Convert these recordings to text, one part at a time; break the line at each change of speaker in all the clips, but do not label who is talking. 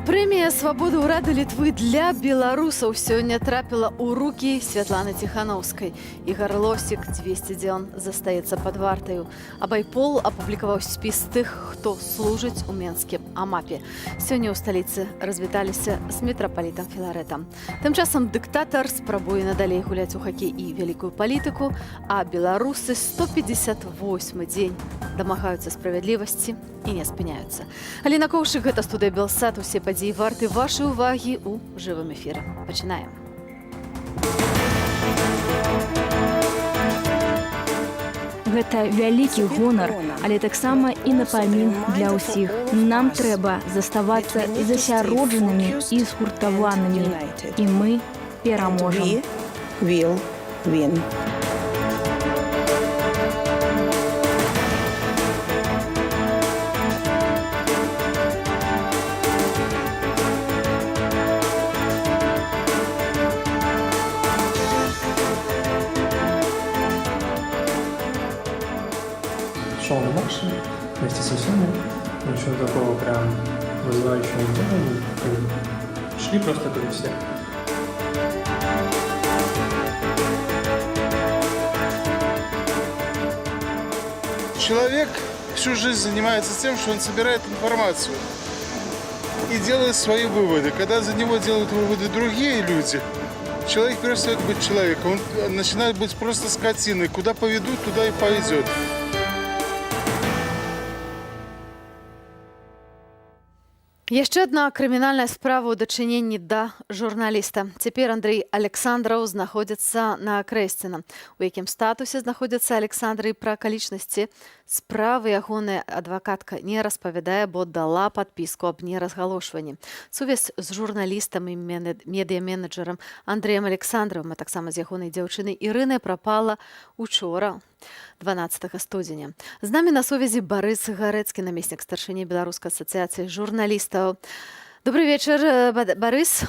Прэмія «Свабода ўрада Літвы» для беларусаў сёння трапіла ў рукі Святланы Ціханаўскай. Ігар Лосік 200 дзён застаецца пад вартаю. Абайпол апублікаваў спіс тых, хто служыць у менскім АМАПе. Сёння ў сталіцы развіталіся з мітрапалітам Філарэтам. Тым часам дыктатар спрабуе надалей гуляць у хакей і вялікую палітыку, а беларусы 158 дзень дамагаюцца справядлівасці і не спыняюцца. Аліна Коўшык, гэта студыя Белсат. Усе падзеі варты вашай увагі ў жывым эфіры. Пачынаем.
Гэта вялікі гонар, але таксама і напамін для ўсіх. Нам трэба заставацца засяроджанымі і згуртаванымі. І мы пераможам.
Шел на марше вместе со всеми, ничего такого прям вызывающего не было, шли просто как все.
Человек всю жизнь занимается тем, что он собирает информацию и делает свои выводы. Когда за него делают выводы другие люди, человек перестает быть человеком, он начинает быть просто скотиной. Куда поведут, туда и пойдет.
Яшчэ адна крымінальная справа ў дачыненні да журналіста. Цяпер Андрэй Александраў знаходзіцца на Крэсціна. У якім статусе знаходзіцца Александрый, пра акалічнасці справы ягоная адвакатка не распавядае, бо дала падпіску аб неразгалошванні. Сувязь з журналістам і медыяменеджерам Андрэем Александравым, а таксама з ягонай дзяўчынай Ірынай прапала учора, 12 студзеня. З намі на сувязі Барыс Гарэцкі, намеснік старшыні Беларускай асацыяцыі журналістаў. Добрый вечар, Барыс.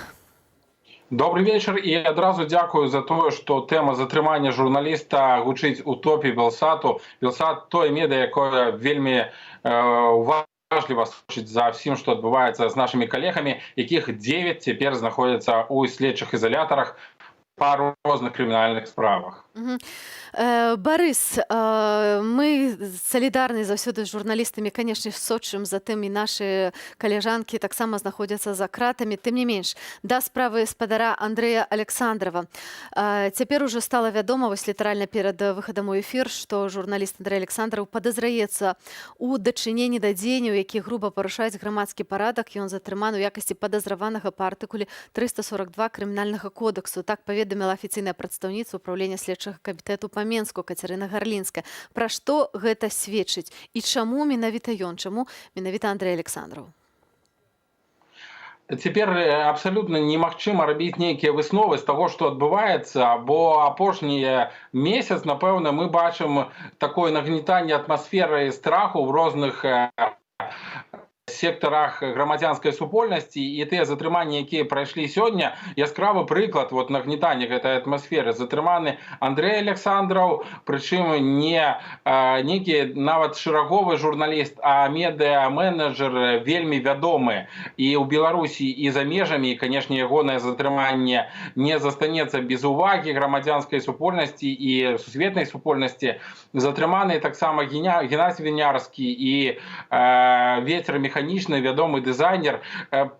Добрый вечар, і адразу дзякую за тое, што тэма затрымання журналіста гучыць у топе Белсату. Белсат тое медыа, якое вельмі уважліва сочыць за ўсім, што адбываецца з нашымі калегамі, якіх 9 цяпер знаходзяцца ў следчых изолятарах па розных крымінальных справах.
Барыс, мы салідарны заўсёды з журналістамі, канешне, сочым за тым, і нашы каляжанкі таксама знаходзяцца за кратамі. Тым не менш, да справы спадара Андрэя Александрава. Цяпер ужо стала вядома, вось літаральна перад выхадам у эфір, што журналіст Андрэй Александраў падазраецца ў дачыненні да дзеянняў, які груба парушаюць грамадскі парадак. Ён затрыманы ў якасці падазраванага па артыкуле 342 крымінальнага кодексу. Так паведаміла афіцыйная прадстаўніца ўпраўлення следчага камітэту па Менску Кацярына Гарлінская. Пра што гэта сведчыць? І чаму менавіта ён? Чаму менавіта Андрэй Александраў?
Цяпер абсалютна немагчыма рабіць нейкія высновы з таго, што адбываецца, бо апошні месяц, напэўна, мы бачым такое нагнетанне атмасферы страху ў розных сектарах грамадзянскай супольнасці, і тыя затрыманні, якія прайшлі сёння, яскравы прыклад нагнетання гэтай атмасферы. Затрыманы Андрэй Александраў, прычым не нейкі нават шэраговы журналіст, а медыа-менеджер вельмі вядомы і ў Беларусі, і за межамі, і, канешне, ягонае затрыманне не застанецца без увагі грамадзянскай супольнасці і сусветнай супольнасці. Затрыманы таксама Геннадзь Вінярскі і Вецер Механічны, вядомы дызайнер.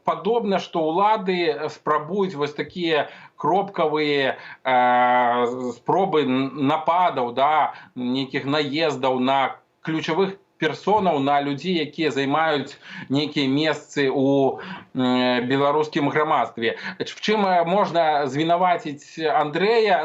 Падобна, што ўлады спрабуюць вось такія кропкавыя спробы нападаў, нейкіх наездаў на ключавых персонаў, на людзей, якія займаюць нейкія месцы ў беларускім грамадстве. В чым можна звінаваціць Андрэя?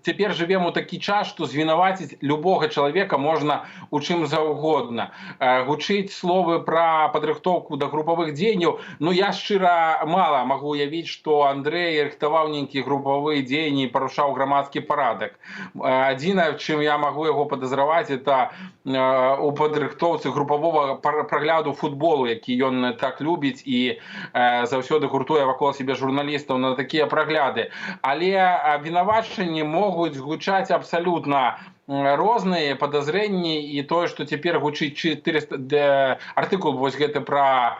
Цяпер жывем у такі час, што звінаваціць любога чалавека можна у чым заўгодна. Гучыць словы пра падрыхтоўку да групавых дзеянняў, я шчыра мала магу уявіць, што Андрэй рыхтаваў нейкія групавыя дзеянні і парушаў грамадскі парадак. Адзінае, чым я магу яго падазраваць, это у падрыхтоўцы рыхтоўцы групавога прагляду футболу, які ён так любіць і заўсёды гуртуе вакол сябе журналістаў на такія прагляды. Але абвінавачанні могуць гучаць абсалютна розныя падазрэнні, і тое, што цяпер гучыць 400 артыкул вось гэты пра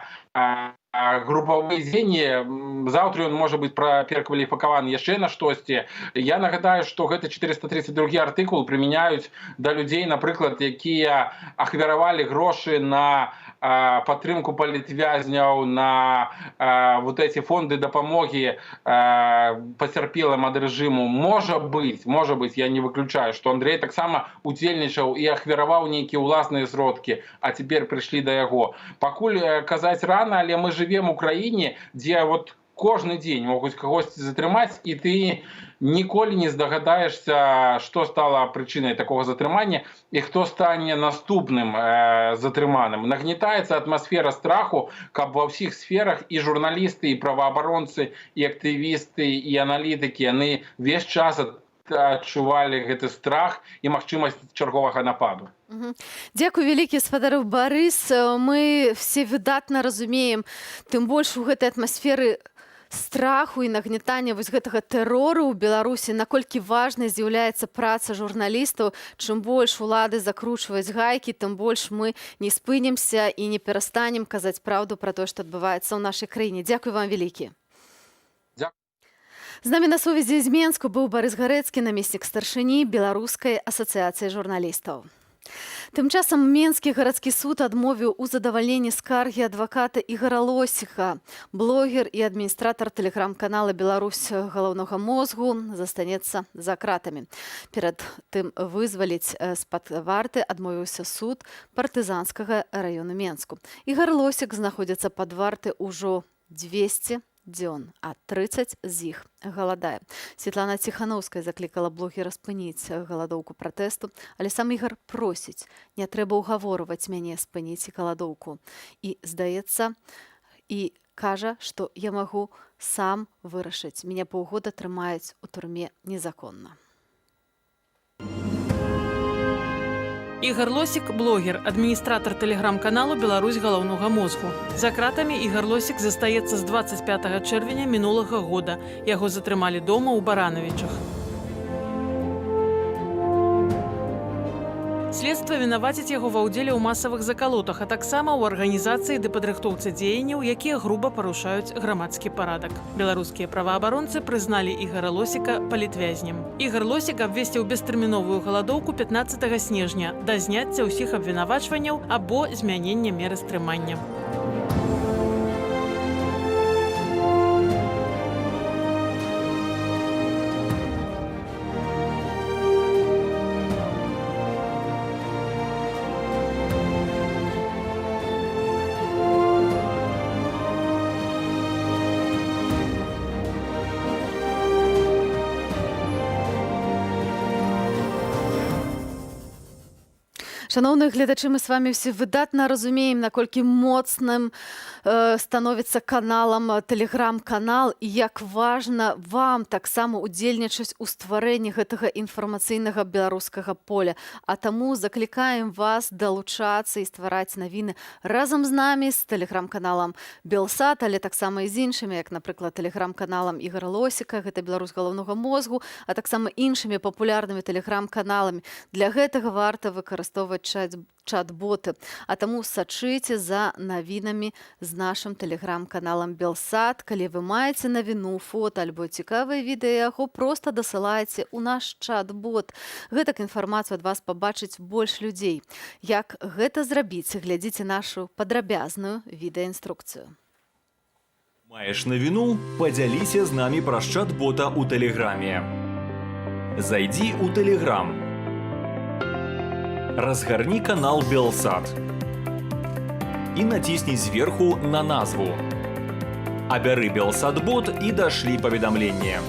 групавыя дзеянні, заўтра ён можа быць перакваліфікаваны яшчэ на штосьці. Я нагадаю, што гэты 432 артыкул прымяняюць да людзей, напрыклад, якія ахвяравалі грошы на падтрымку палітвязняў, на вот эти фонды дапамогі пацярпелым ад рэжыму. Можа быць, я не выключаю, што Андрэй таксама удзельнічаў і ахвяраваў нейкія ўласныя сродкі, а цяпер прыйшлі да яго. Пакуль казаць рана, але мы живем у краіне, дзе вот кожны дзень могуць кагосьці затрымаць, і ты ніколі не здагадаешся, што стала прычынай такога затрымання і хто стане наступным затрыманым. Нагнетаецца атмасфера страху, каб ва ўсіх сферах і журналісты, і праваабаронцы, і актывісты, і аналітыкі, яны весь час адчувалі гэты страх і магчымасць чарговага нападу.
Дзякуй вялікі, спадару Барыс. Мы все выдатна разумеем, тым больш у гэтай атмасферы страху і нагнетання вось гэтага тэрору ў Беларусі, наколькі важнай з'яўляецца праца журналістаў. Чым больш улады закручваюць гайкі, тым больш мы не спынімся і не перастанем казаць праўду пра тое, што адбываецца ў нашай краіне. Дзякуй вам вялікі. З намі на сувязі з Менску быў Барыс Гарэцкі, намеснік старшыні Беларускай асацыяцыі журналістаў. Тым часам Менскі гарадскі суд адмовіў у задавальненні скаргі адваката Ігора Лосіха. Блогер і адміністратар тэлеграм-канала «Беларусь галаўнога мозгу» застанецца за кратамі. Перад тым вызваліць з-пад варты адмовіўся суд партызанскага раёну Менску. Ігор Лосік знаходзіцца пад варты ўжо 200 дзён, а 30 з іх галадае. Светлана Ціханаўская заклікала блогера спыніць галадоўку пратэсту, але сам Ігар просіць: не трэба ўгаворваць мяне спыніць галадоўку. І, здаецца, і кажа, што я магу сам вырашыць. Мяне паўгода трымаюць у турме незаконна.
Ігар Лосік – блогер, адміністратар тэлеграм-каналу «Беларусь галаўнога мозгу». За кратамі Ігар Лосік застаецца з 25 чэрвеня мінулага года. Яго затрымалі дома ў Баранавічах. Следства вінаваціць яго ва ўдзеле ў масавых закалотах, а таксама ў арганізацыі ды падрыхтоўцы дзеянняў, якія груба парушаюць грамадскі парадак. Беларускія праваабаронцы прызналі Ігара Лосіка палітвязнем. Ігар Лосік абвесціў бестэрміновую галадоўку 15 снежня да зняцця ўсіх абвінавачванняў або змянення меры стрымання.
Шановныя гледачы, мы с вами все выдатна разумеем, наколькі моцным становіцца каналам тэлеграм-канал і як важна вам таксама удзельнічаць у стварэнні гэтага інфармацыйнага беларускага поля. А таму заклікаем вас далучацца і ствараць навіны разам з намі, з тэлеграм-каналам Белсат, але таксама і з іншымі, як, напрыклад, тэлеграм-каналам Ігара Лосіка, гэта «Беларусь галаўнога мозгу», а таксама іншымі папулярнымі тэлеграм-каналамі. Для гэтага варта выкарыстоўваць чат-боты. А таму сачыце за навінамі з нашым тэлеграм-каналам Белсат. Калі вы маеце навіну, фота альбо цікавыя відэа яго, проста дасылайце ў наш чат-бот. Гэтак інфармацыю ад вас пабачыць больш людзей. Як гэта зрабіць, глядзіце нашу падрабязную відэаінструкцыю.
Маеш навіну? Падзяліся з намі праз чат-бота ў тэлеграме. Зайдзі ў тэлеграм. Разгарні канал Белсат і націсні зверху на назву. Абяры Белсат-бот і дашлі паведамленне.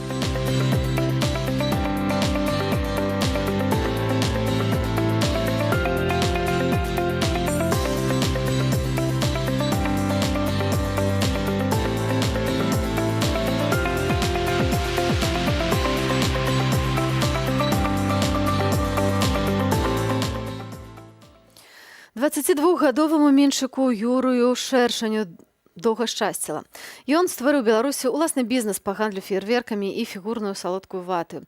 22-гадоваму меншыку Юрыю Шэршаню доўга шчасціла. Ён стварыў Беларусі ўласны бізнес па гандлю феерверкамі і фігурную салодкую вату.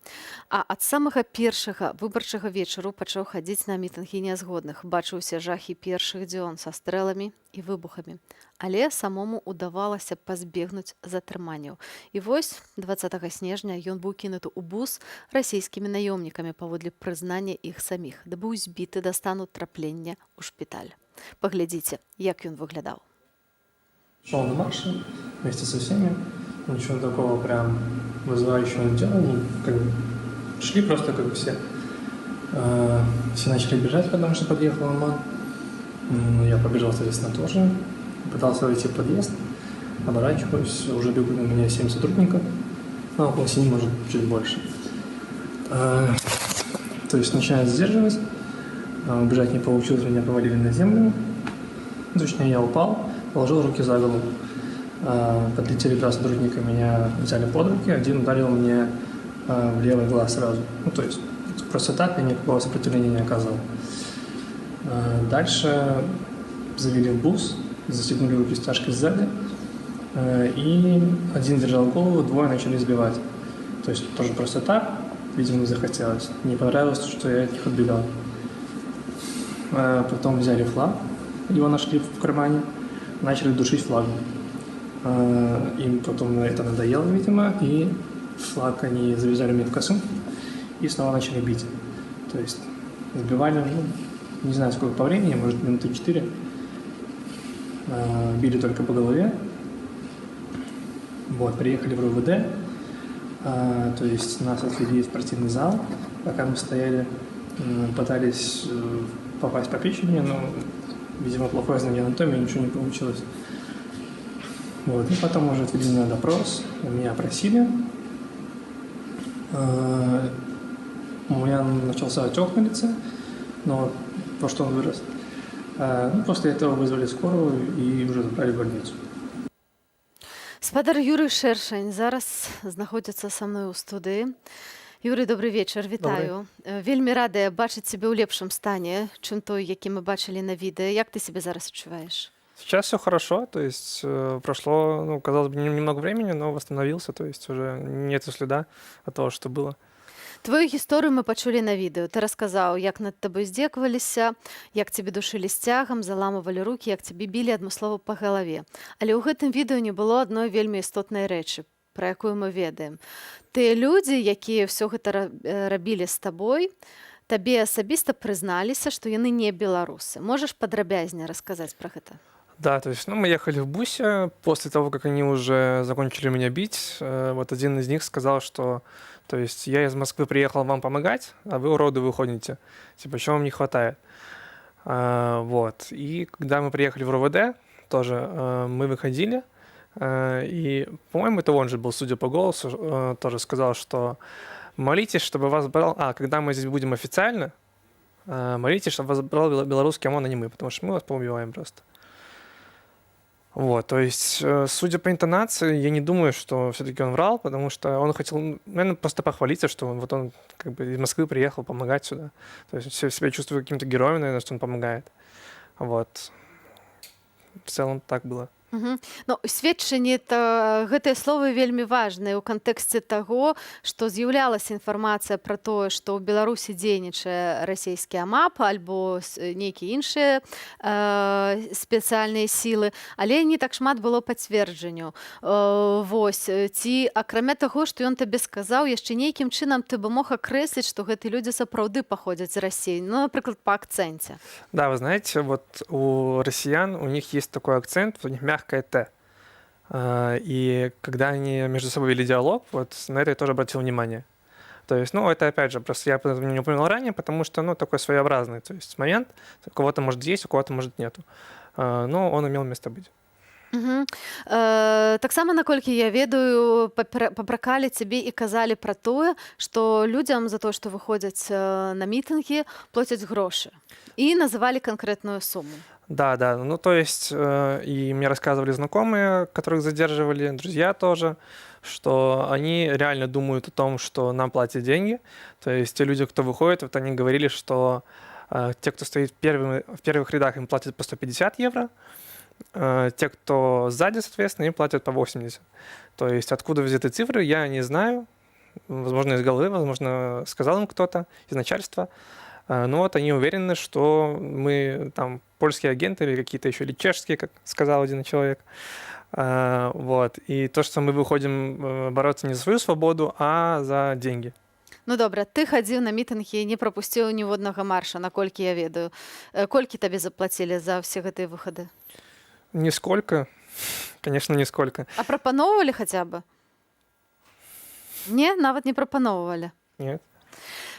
А ад самага першага выбарчага вечару пачаў хадзіць на мітынгі нязгодных, бачыў усе жахі першых дзён са стрэламі і выбухамі. Але самому удавалася пазбегнуць затрыманняў. І вось 20 снежня ён быў кінуты ў бус расійскімі наёмнікамі паводле прызнання іх саміх, да быў збіты да стану траплення ў шпіталь. Паглядзіце, як ён выглядаў.
Шел на марше вместе со всеми. Ничего такого прям вызывающего не делал. Ну, как бы шли просто как все. Все начали бежать, потому что подъехал ОМОН. Я побежал, соответственно, тоже. Пытался войти в подъезд. Оборачиваюсь. Уже бегут на меня 7 сотрудников. Ну, около 7, может, чуть больше. То есть начинают сдерживать. Убежать не получилось, меня повалили на землю. Точнее, я упал. Положил руки за голову. Подлетели 2 сотрудника, меня взяли под руки. Один ударил мне в левый глаз сразу. Ну, то есть просто так я никакого сопротивления не оказывал. Дальше завели в бус, застегнули руки стяжкой сзади. И один держал голову, 2 начали избивать. То есть тоже просто так, видимо, не захотелось. Не понравилось, что я от них отбегал. Потом взяли флаг, его нашли в кармане. Начали душить флагом. Им потом это надоело, видимо, и флаг они завязали мне в косынку и снова начали бить. То есть сбивали, не знаю сколько по времени, может минуты 4. Били только по голове. Вот, приехали в РУВД, то есть нас отвели в спортивный зал, пока мы стояли, пытались попасть по печени, но видимо, плохое знание анатомии, ничего не получилось. Вот. И потом уже отвели на допрос, меня опросили. У меня начался отек на лице, но во что он вырос. После этого вызвали скорую и уже забрали в больницу.
Спадар Юрый Шэршань зараз знаходзіцца са мной у студыі. Юрый, добрый вечар, вітаю. Вельмі радая бачыць цябе ў лепшым стане, чым той, які мы бачылі на відэа. Як ты себя зараз адчуваеш?
Сейчас все хорошо, то есть прошло, ну, казалось бы, немного времени, но восстановился, то есть уже нет следа от того, что было.
Твою гісторыю мы пачулі на відэо. Ты расказаў, як над табой здзекаваліся, як цябе душылі сцягам, заламывалі рукі, як цябе білі адмыслова па галаве. Але ў гэтым відэо не было адной вельмі істотнай рэчы, пра якую мы ведаем. Тыя людзі, якія ўсё гэта рабілі з табой, табе асабіста прызналіся, што яны не беларусы. Можаш падрабязней расказаць пра гэта?
Да, то есть, мы ехали в бусе, после того, как они уже закончили меня бить, вот один из них сказал, что, то есть, я из Москвы приехал вам помогать, а вы, уроды, выходите. Типа, чего вам не хватает? Вот. И когда мы приехали в РУВД, тоже мы выходили, и, по-моему, это он же был, судя по голосу, тоже сказал, что молитесь, чтобы вас брал... когда мы здесь будем официально, молитесь, чтобы вас брал белорусский ОМОН, а не мы, потому что мы вас поубиваем просто. Вот, то есть, судя по интонации, я не думаю, что все-таки он врал, потому что он хотел, наверное, просто похвалиться, что вот он как бы из Москвы приехал помогать сюда. То есть, себя чувствую каким-то героем, наверное, что он помогает. Вот. В целом так было.
Ну, сведчанне гэтыя словы вельмі важныя ў кантэксце таго, што з'яўлялася інфармацыя пра тое, што ў Беларусі дзейнічае расійскі АМАП альбо нейкія іншыя спецыяльныя сілы, але не так шмат было пацверджанню. Вось, ці акрамя таго, што ён табе сказаў, яшчэ нейкім чынам ты бы мог акрэсліць, што гэтыя людзі сапраўды паходзяць з Расіі, ну, напрыклад, па акцэнце.
Да, вы знаете, вот у россиян, у них есть такой акцент, у них мягкое «т». И когда они между собой вели диалог, вот на это я тоже обратил внимание. То есть, ну, это опять же, просто я не упомянул ранее, потому что, ну, такой своеобразный, то есть момент, у кого-то может есть, у кого-то может нету. Но он имел место быть.
Таксама, наколькі я ведаю, папракалі цябе і казалі пра тое, што людзям за тое, што выходзяць на мітынгі, плацяць грошы. І называлі канкрэтную сумму.
Да, ну то есть, и мне рассказывали знакомые, которых задерживали, друзья тоже, что они реально думают о том, что нам платят деньги. То есть те люди, кто выходит, вот они говорили, что Те, кто стоит в первых рядах, им платят по 150 евро. Те, кто сзади, соответственно, им платят по 80. То есть откуда взяты цифры, я не знаю. Возможно, из головы, возможно, сказал им кто-то из начальства. Но вот они уверены, что мы там польские агенты или какие-то еще, или чешские, как сказал один человек. Вот. И то, что мы выходим бороться не за свою свободу, а за деньги.
Ну добра, ты хадзіў на мітынгі, не прапусціў ніводнага марша, наколькі я ведаю. Колькі табе заплацілі за ўсе гэтыя выхады?
Нисколько. Конечно, нисколько.
А прапаноўвалі хаця бы? Не, нават не прапаноўвалі.
Нет.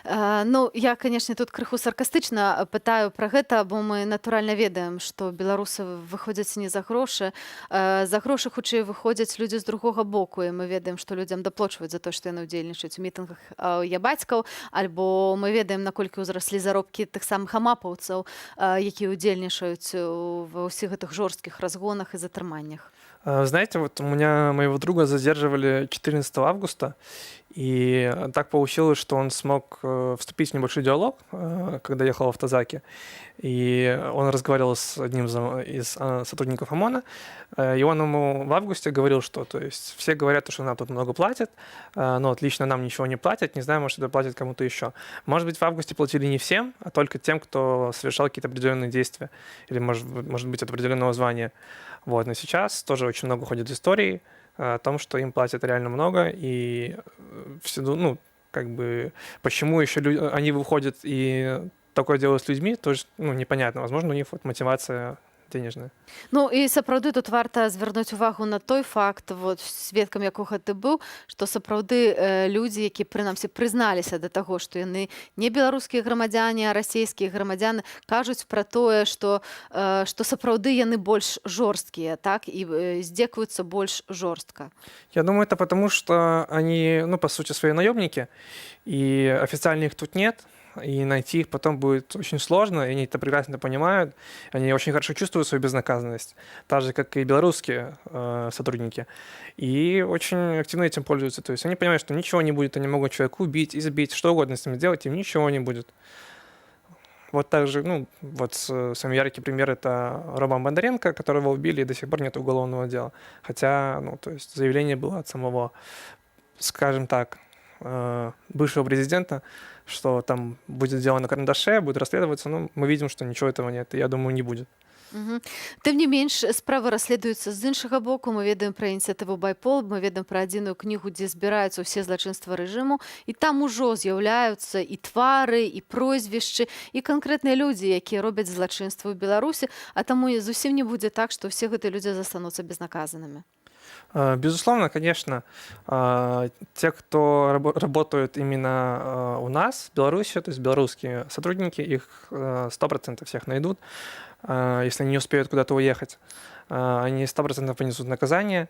Ну, я, канешне, тут крыху саркастычна пытаю пра гэта, бо мы натуральна ведаем, што беларусы выходзяць не за грошы. За грошы хутчэй выходзяць людзі з другога боку, і мы ведаем, што людзям даплочваюць за то, што яны ўдзельнічаюць у мітынгах я бацькаў, альбо мы ведаем, наколькі ўзраслі заробкі тых самых амапаўцаў, якія ўдзельнічаюць ва ўсіх гэтых жорсткіх разгонах і затрыманнях.
Знаете, вот у меня моего друга задерживали 14 августа, и так получилось, что он смог вступить в небольшой диалог, когда ехал в автозаке, и он разговаривал с одним из сотрудников ОМОНа, и он ему в августе говорил, что, то есть, все говорят, что нам тут много платят, но вот лично нам ничего не платят, не знаю, может, это платят кому-то еще. Может быть, в августе платили не всем, а только тем, кто совершал какие-то определенные действия, или, может быть, от определенного звания. Вот, но сейчас тоже очень много ходит историй о том, что им платят реально много, и всюду, ну, как бы, почему еще они выходят и такое делают с людьми, тоже, ну, непонятно. Возможно, у них вот мотивация денежная.
Ну і сапраўды тут варта звярнуць увагу на той факт, вот, сведкам якога ты быў, што сапраўды людзі, які прынамсі прызналіся да таго, што яны не беларускія грамадзяне, а расійскія грамадзяны, кажуць пра тое, што сапраўды яны больш жорсткія, так, і здзекуюцца больш жорстка.
Я думаю, это потому, что они, ну, по сути, свои наемники, и официально их тут нет, и найти их потом будет очень сложно, и они это прекрасно понимают, они очень хорошо чувствуют свою безнаказанность, так же, как и белорусские сотрудники, и очень активно этим пользуются. То есть они понимают, что ничего не будет, они могут человека убить, избить, что угодно с ним сделать, им ничего не будет. Вот так же, ну, вот самый яркий пример — это Роман Бондаренко, которого убили, и до сих пор нет уголовного дела. Хотя, ну, то есть заявление было от самого, скажем так, бывшего президента, что там будет дело на карандаше, будет расследоваться, но мы видим, что ничего этого нет, и я думаю, не будет.
Угу. Тым не менш, справы расследуюцца з іншага боку. Мы ведаем пра ініцыятыву «Байпол», мы ведаем пра адзіную кнігу, дзе збіраюцца ўсе злачынствы рэжыму, і там ужо з'яўляюцца і твары, і прозвішчы, і канкрэтныя людзі, якія робяць злачынствы ў Беларусі, а таму зусім не будзе так, што ўсе гэтыя людзі застануцца безнаказанымі.
Безусловно, конечно, те, кто работают именно у нас, в Беларуси, то есть белорусские сотрудники, их 100% всех найдут, если они не успеют куда-то уехать. Они 100% понесут наказание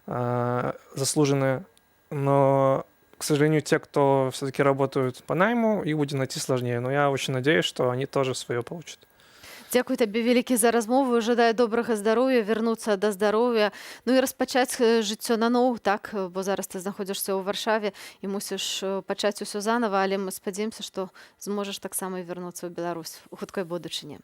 заслуженное, но, к сожалению, те, кто все-таки работают по найму, их будет найти сложнее. Но я очень надеюсь, что они тоже свое получат.
Дзякуй табе вялікі за размову, жадаю добрага здароўя, вярнуцца да здароўя, ну і распачаць жыццё наноў, так, бо зараз ты знаходзішся ў Варшаве і мусіш пачаць усё занава, але мы спадзяёмся, што зможаш таксама вярнуцца ў Беларусь у хуткай будучыні.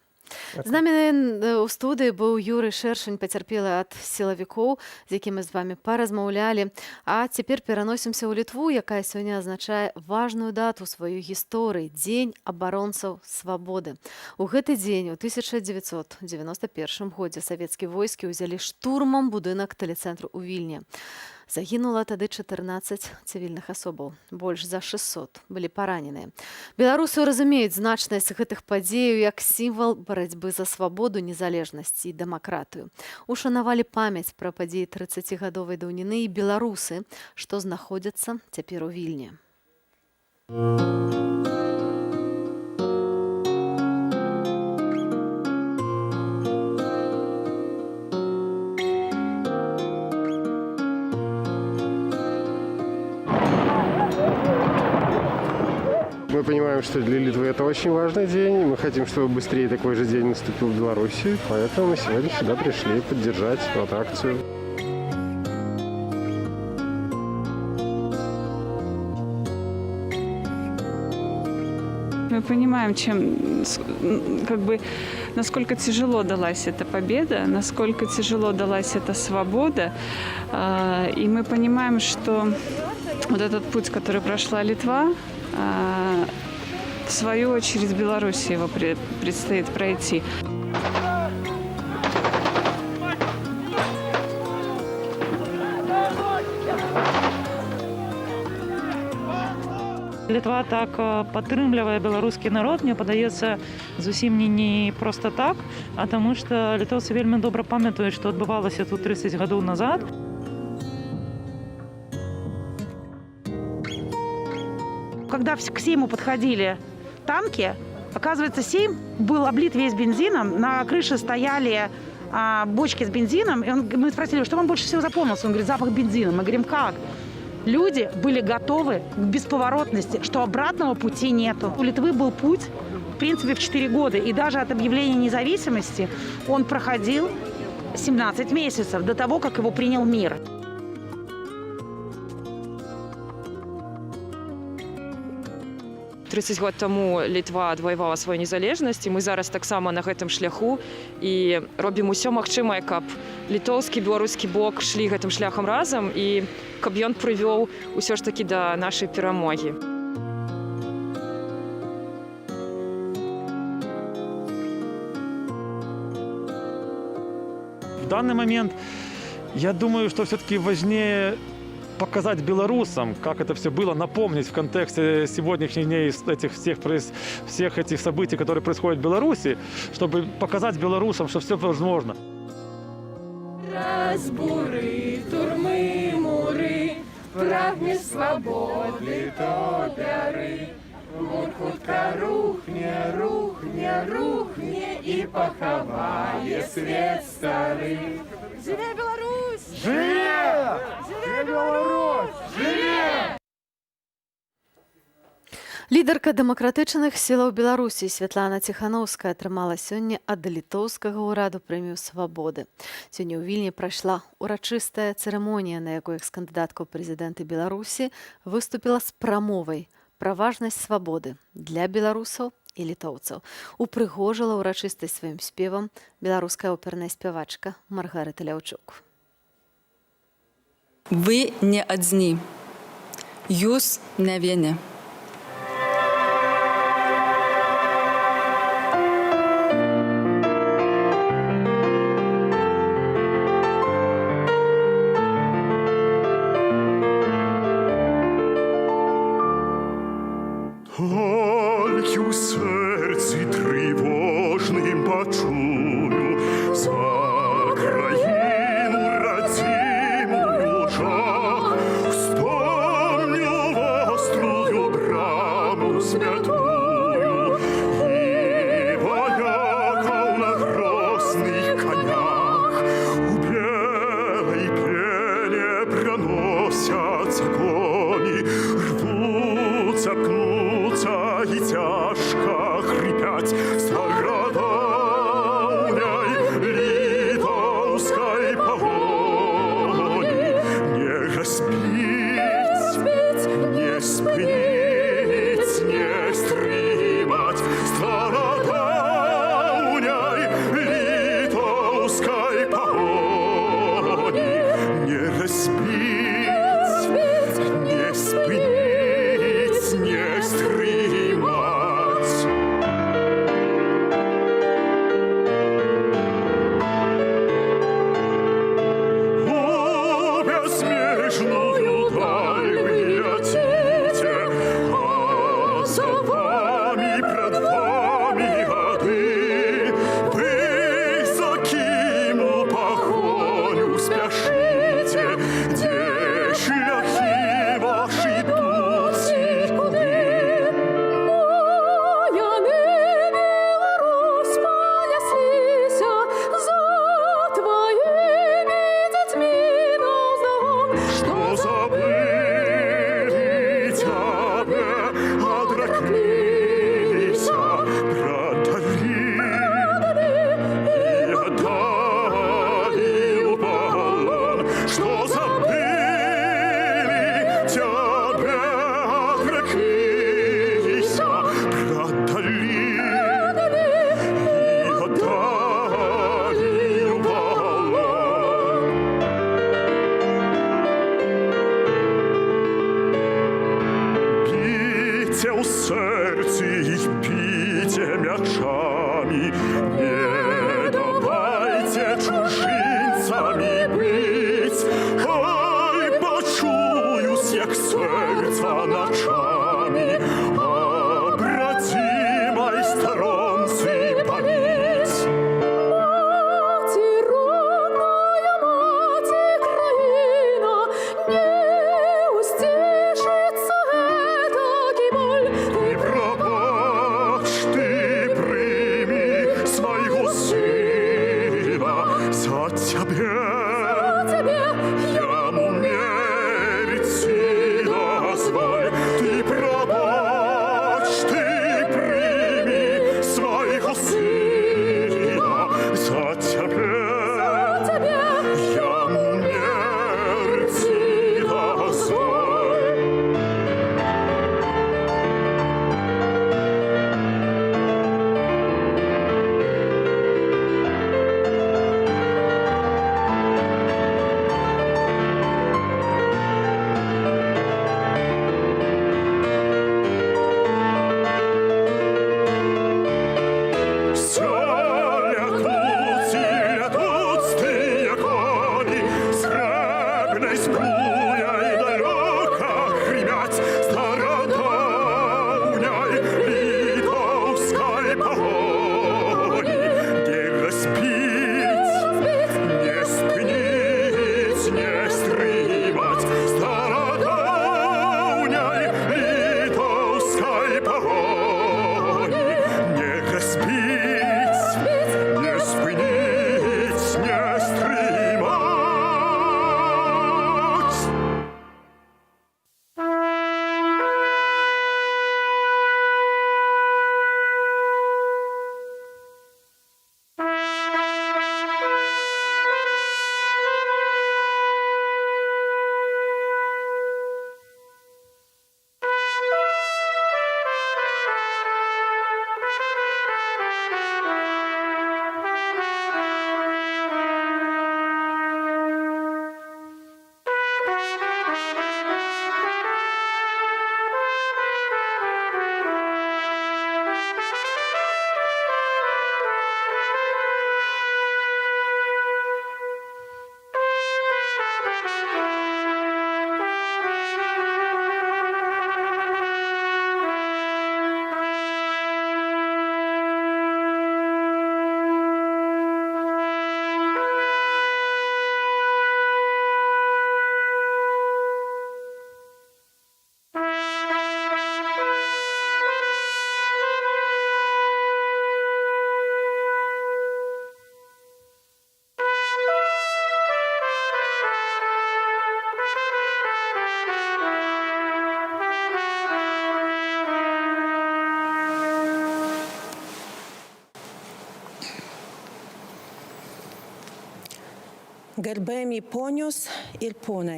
З намі ў студыі быў Юрый Шэршань, пацярпелы ад сілавікоў, з якім мы з вамі паразмаўлялі. А цяпер пераносімся ў Літву, якая сёння азначае важную дату сваёй гісторыі — Дзень абаронцаў свабоды. У гэты дзень у 1991 годзе савецкія войскі ўзялі штурмам будынак тэлецэнтру ў Вільні. Загінула тады 14 цывільных асобаў. Больш за 600 былі параненыя. Беларусы разумеюць значнасць гэтых падзеяў як сімвал барацьбы за свабоду, незалежнасць і дэмакратыю. Ушанавалі памяць пра падзеі 30гадовай даўніны і беларусы, што знаходзяцца цяпер у Вільні.
Мы понимаем, что для Литвы это очень важный день. Мы хотим, чтобы быстрее такой же день наступил в Беларуси. Поэтому мы сегодня сюда пришли поддержать эту акцию.
Мы понимаем, насколько тяжело далась эта победа, насколько тяжело далась эта свобода. И мы понимаем, что вот этот путь, который прошла Литва, в свою очередь Беларуси его предстоит пройти.
Літва так падтрымлівае беларускі народ, мне падаецца зусім не проста так, а таму што літоўцы вельмі добра памятаюць, што адбывалася тут 30 гадоў назад.
Когда к Сейму подходили танки, оказывается, Сейм был облит весь бензином, на крыше стояли бочки с бензином, и мы спросили, что вам больше всего запомнилось? Он говорит, запах бензина. Мы говорим, как? Люди были готовы к бесповоротности, что обратного пути нету. У Литвы был путь, в принципе, в 4 года. И даже от объявления независимости он проходил 17 месяцев до того, как его принял мир.
«30 год таму Літва адваявала сваю незалежнасць, і мы зараз таксама на гэтым шляху і робім усё магчымае, каб літоўскі, беларускі бок шлі гэтым шляхам разам і каб ён прывёў усё ж такі да нашай перамогі.
В данный момент я думаю, что все-таки важнее показать белорусам, как это все было, напомнить в контексте сегодняшних дней всех этих событий, которые происходят в Беларуси, чтобы показать белорусам, что все возможно.
Разбури, турми, мури, прагнеш свободи, то бери. Мур хутка рухне, рухне, рухне і поховає світ старий. Живе Беларусь!
Живе! Живе Беларусь! Живе!
Лідарка дэмакратычных сілаў Беларусі Святлана Ціханаўская атрымала сёння ад літоўскага ўраду прэмію свабоды. Сёння ў Вільні прайшла урачыстая цырымонія, на якой экс-кандыдатка ў прэзідэнты Беларусі выступіла з прамовай пра важнасць свабоды для беларусаў і літоўцаў. Упрыгожыла ўрачыстасць сваім спевам беларуская оперная спявачка Маргарыта Ляўчук.
Вы не адзні. Jūs ne vieni.
Толькі ў сэрцы трывожным пачую за краіну радзімую жах, стомню вострую землячами. Не давайте чужинцами быть, хай почуюсь, як серця ночами, а братимой сторонці пам'ять.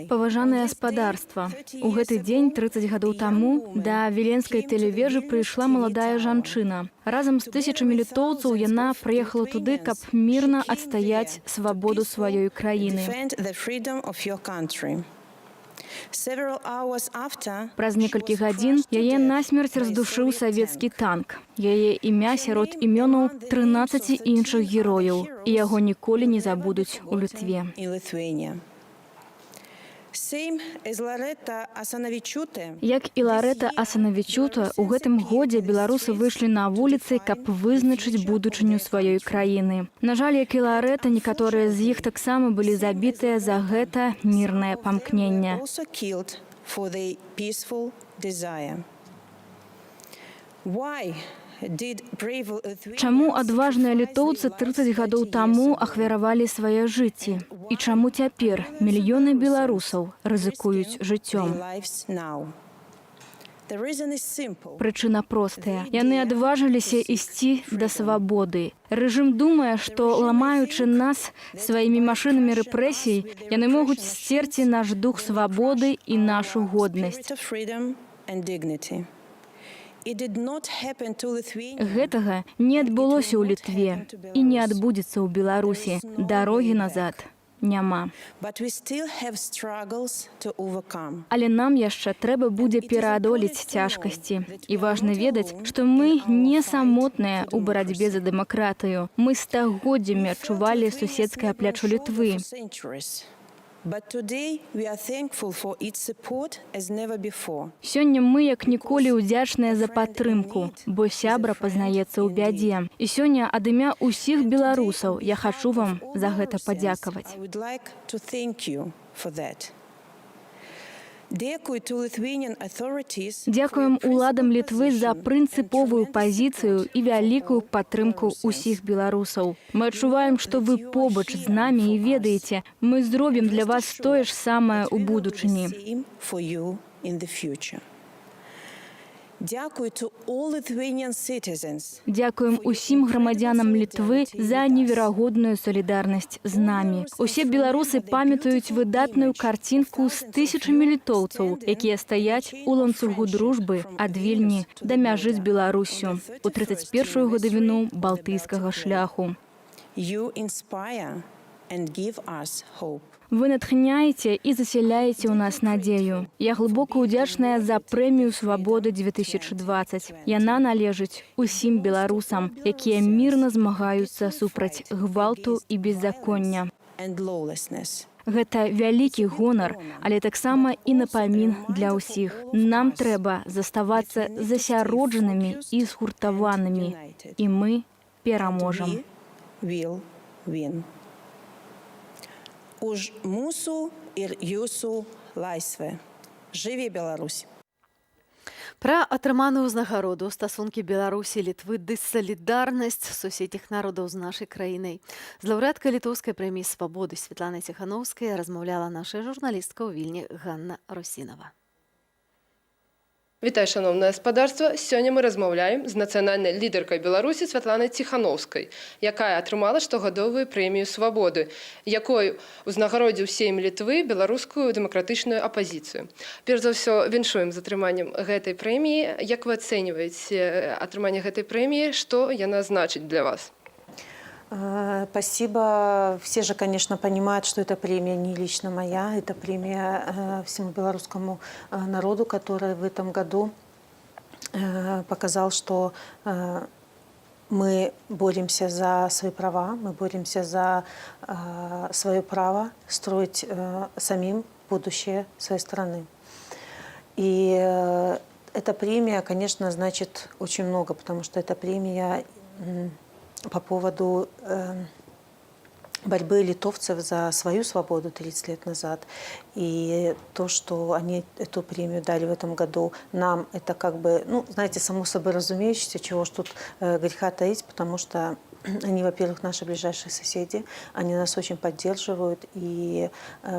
Паважанае гаспадарства, у гэты дзень 30 гадоў таму да віленскай тэлевежы прыйшла маладая жанчына. Разам з тысячамі літоўцаў яна прыехала туды, каб мірна адстаяць свабоду сваёй краіны. Праз некалькі гадзін яе насмерць раздушыў савецкі танк. Яе імя сярод імёнаў 13 іншых герояў, і яго ніколі не забудуць у Літве. Як і Ларэта Асанавічута, у гэтым годзе беларусы выйшлі на вуліцы, каб вызначыць будучыню сваёй краіны. На жаль, як і Ларэта, некаторыя з іх таксама былі забітыя за гэта мірнае памкненне. Чаму адважныя літоўцы 30 гадоў таму ахвяравалі свае жыцці? І чаму цяпер мільёны беларусаў рызыкуюць жыццём? Прычына простая. Яны адважыліся ісці да свабоды. Рэжым думае, што, ламаючы нас сваімі машынамі рэпрэсій, яны могуць сцерці наш дух свабоды і нашу годнасць. Гэтага не адбылося ў Літве і не адбудзецца ў Беларусі. Дарогі назад няма. Але нам яшчэ трэба будзе пераадолець цяжкасці. І важна ведаць, што мы не самотныя ў барацьбе за дэмакратыю. Мы стагоддзямі адчувалі суседскае плячо Літвы. Сёння мы як ніколі ўдзячныя за падтрымку, бо сябра пазнаецца ў бядзе. І сёння ад імя ўсіх беларусаў я хачу вам за гэта падзякаваць. Дзякуем уладам Літвы за прынцыповую пазіцыю і вялікую падтрымку ўсіх беларусаў. Мы адчуваем, што вы побач з намі і ведаеце, мы зробім для вас тое ж самае ў будучыні. Дзякуем усім грамадзянам Літвы за неверагодную салідарнасць з намі. Усе беларусы памятаюць выдатную карцінку з тысячамі літоўцаў, якія стаяць у ланцугу дружбы ад Вільні да мяжы з Беларуссю у 31-ю гадавіну балтыйскага шляху. Вы натхняеце і засяляеце ў нас надзею. Я глыбока ўдзячная за прэмію «Свабоды 2020». Яна належыць усім беларусам, якія мірна змагаюцца супраць гвалту і беззаконня. Гэта вялікі гонар, але таксама і напамін для ўсіх. Нам трэба заставацца засяроджанымі і згуртаванымі. І мы пераможам.
Уж мусу ір юсу лайсве. Жыве Беларусь!
Пра атрыманую ўзнагароду, стасункі Беларусі, Літвы ды салідарнасць суседніх народаў з нашай краінай. З лаўрэаткай літоўскай прэміі «Свабоды» Святланай Ціханаўскай размаўляла наша журналістка ў Вільні Ганна Русінава.
Вітаю, шановне гаспадарства. Сёння мы размаўляем з нацыянальнай лідаркай Беларусі Святланай Ціханаўскай, якая атрымала штогадовую прэмію «Свабоды», якой узнагародзіў Сейм Літвы беларускую дэмакратычную апазіцыю. Перш за ўсё, віншуем з атрыманнем гэтай прэміі. Як вы ацэньваеце атрыманне гэтай прэміі, што яна значыць для вас?
Спасибо. Все же, конечно, понимают, что эта премия не лично моя, это премия всему белорусскому народу, который в этом году показал, что мы боремся за свои права, мы боремся за свое право строить самим будущее своей страны. И эта премия, конечно, значит очень много, потому что эта премия по поводу борьбы литовцев за свою свободу 30 лет назад. И то, что они эту премию дали в этом году нам, это как бы, ну, знаете, само собой разумеющееся, чего ж тут греха таить, потому что они, во-первых, наши ближайшие соседи, они нас очень поддерживают, и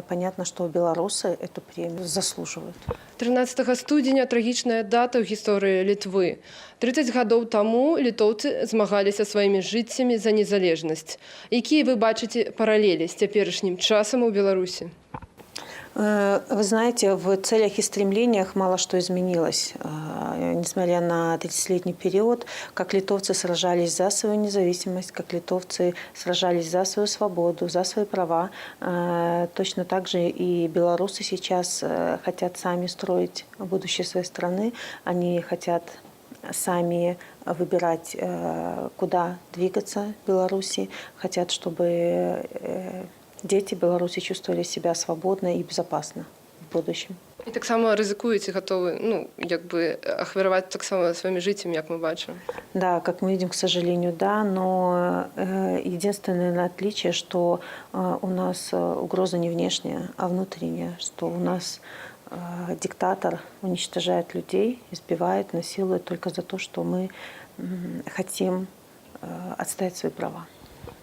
понятно, что белорусы эту премию заслуживают.
13 студзеня трагічная дата ў гісторыі Літвы. 30 гадоў таму літоўцы змагаліся сваімі жыццямі за незалежнасць. Якія вы бачыце паралелі з цяперашнім часам у Беларусі?
Вы знаете, в целях и стремлениях мало что изменилось. Несмотря на 30-летний период, как литовцы сражались за свою независимость, как литовцы сражались за свою свободу, за свои права, точно так же и белорусы сейчас хотят сами строить будущее своей страны. Они хотят сами выбирать, куда двигаться в Беларуси, хотят, чтобы дети Беларуси чувствовали себя свободно и безопасно в будущем.
І так само ризикуєте, готові, ну, якби ахвяраваць так само своими жыццямі, як мы бачим.
Да, как мы видим, к сожалению, да, но единственное отличие, что у нас угроза не внешняя, а внутренняя, что у нас диктатор уничтожает людей, избивает, насилует только за то, что мы хотим отстоять свои права.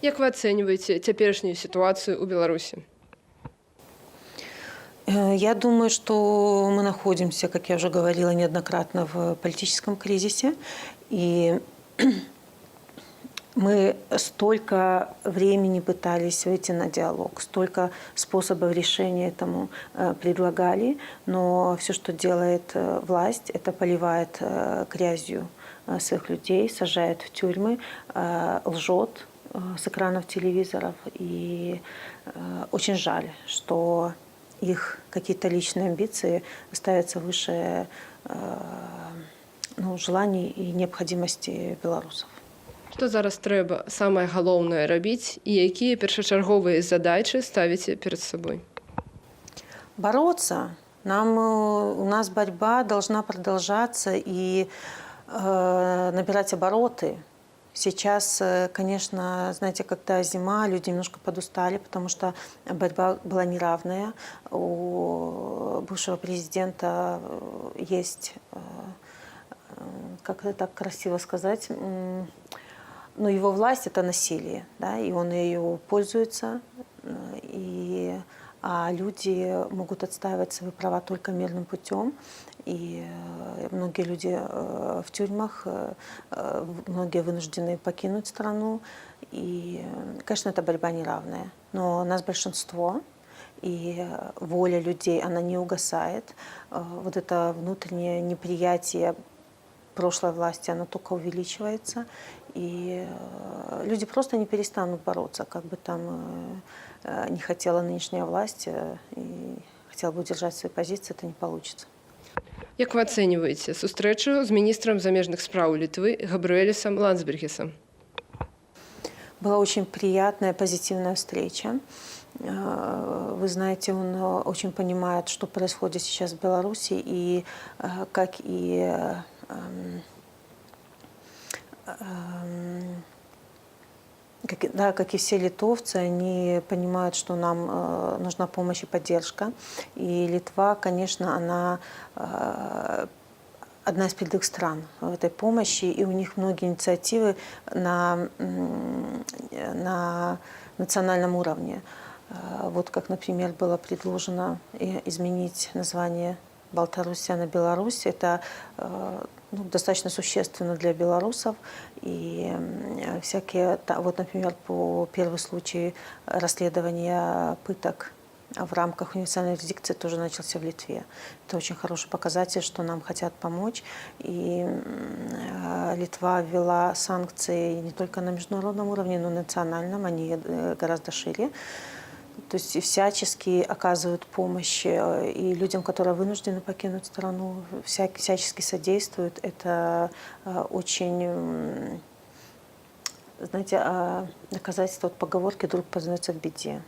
Як вы ацэньваеце цяперашнюю ситуацию у Беларуси?
Я думаю, что мы находимся, как я уже говорила неоднократно, в политическом кризисе. И мы столько времени пытались выйти на диалог, столько способов решения этому предлагали, но все, что делает власть, это поливает грязью своих людей, сажает в тюрьмы, лжет, с экранов телевизоров. И очень жаль, что их какие-то личные амбиции ставятся выше желаний и необходимости белорусов.
Што зараз трэба самае галоўнае рабіць і якія першачарговыя задачы ставіце перед собой?
Бороться. У нас борьба должна продолжаться и набирать обороты. Сейчас, конечно, знаете, когда зима, люди немножко подустали, потому что борьба была неравная. У бывшего президента есть, как это так красиво сказать, но его власть – это насилие, да, и он ею пользуется, а люди могут отстаивать свои права только мирным путем. И многие люди в тюрьмах, многие вынуждены покинуть страну. И, конечно, эта борьба неравная. Но нас большинство, и воля людей, она не угасает. Вот это внутреннее неприятие прошлой власти, оно только увеличивается. И люди просто не перестанут бороться, как бы там не хотела нынешняя власть и хотела бы удержать свои позиции, это не получится.
Як вы ацэньваеце сустрэчу з міністрам замежных спраў Літвы Габрыэлісам Ландсбергісам?
Была очень приятная, позитивная встреча. Вы знаете, он очень понимает, что происходит сейчас в Беларуси, и как и все литовцы, они понимают, что нам нужна помощь и поддержка. И Литва, конечно, она одна из передовых стран в этой помощи, и у них многие инициативы на национальном уровне. Вот как, например, было предложено изменить название Балтаруссия на Беларусь. Это достаточно существенно для белорусов. И всякие, вот, например, по первый случай расследования пыток в рамках универсальной юрисдикции тоже начался в Литве. Это очень хороший показатель, что нам хотят помочь. И Литва ввела санкции не только на международном уровне, но и на национальном. Они гораздо шире. То есть всячески оказывают помощь и людям, которые вынуждены покинуть страну, всячески содействуют. Это очень, знаете, доказательство от поговорки «друг познается в беде».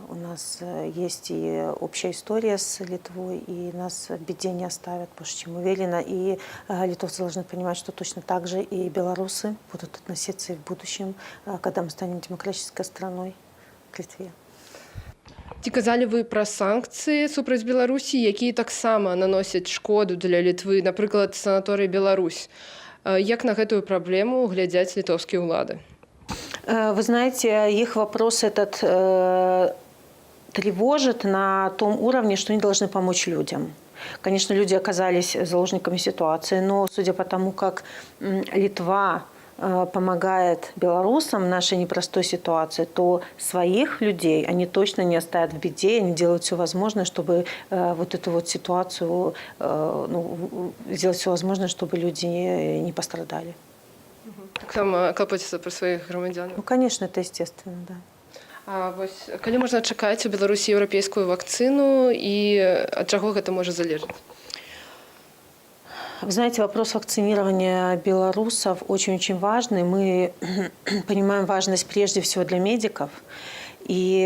У нас есть и общая история с Литвой, и нас в беде не оставят, больше чем уверена. И литовцы должны понимать, что точно так же и белорусы будут относиться и в будущем, когда мы станем демократической страной, к Литве.
Ці казалі вы пра санкцыі супраць Беларусі, якія таксама наносяць шкоду для Літвы, напрыклад, санаторый «Беларусь». Як на гэтую праблему глядзяць літоўскія ўлады?
Вы знаете, их вопрос этот тревожит на том уровне, что они должны помочь людям. Конечно, люди оказались заложниками ситуации, но судя по тому, как Литва помогает белорусам в нашей непростой ситуации, то своих людей они точно не оставят в беде, они делают все возможное, чтобы вот эту вот ситуацию, сделать все возможное, чтобы люди не пострадали.
Так само клапоціцца пра сваіх грамадзян?
Ну, конечно, это естественно, да.
А вось, калі можна чакаць у Беларусі еўрапейскую вакцыну і ад чаго гэта можа залежаць?
Вы знаете, вопрос вакцинирования белорусов очень-очень важный. Мы понимаем важность прежде всего для медиков. И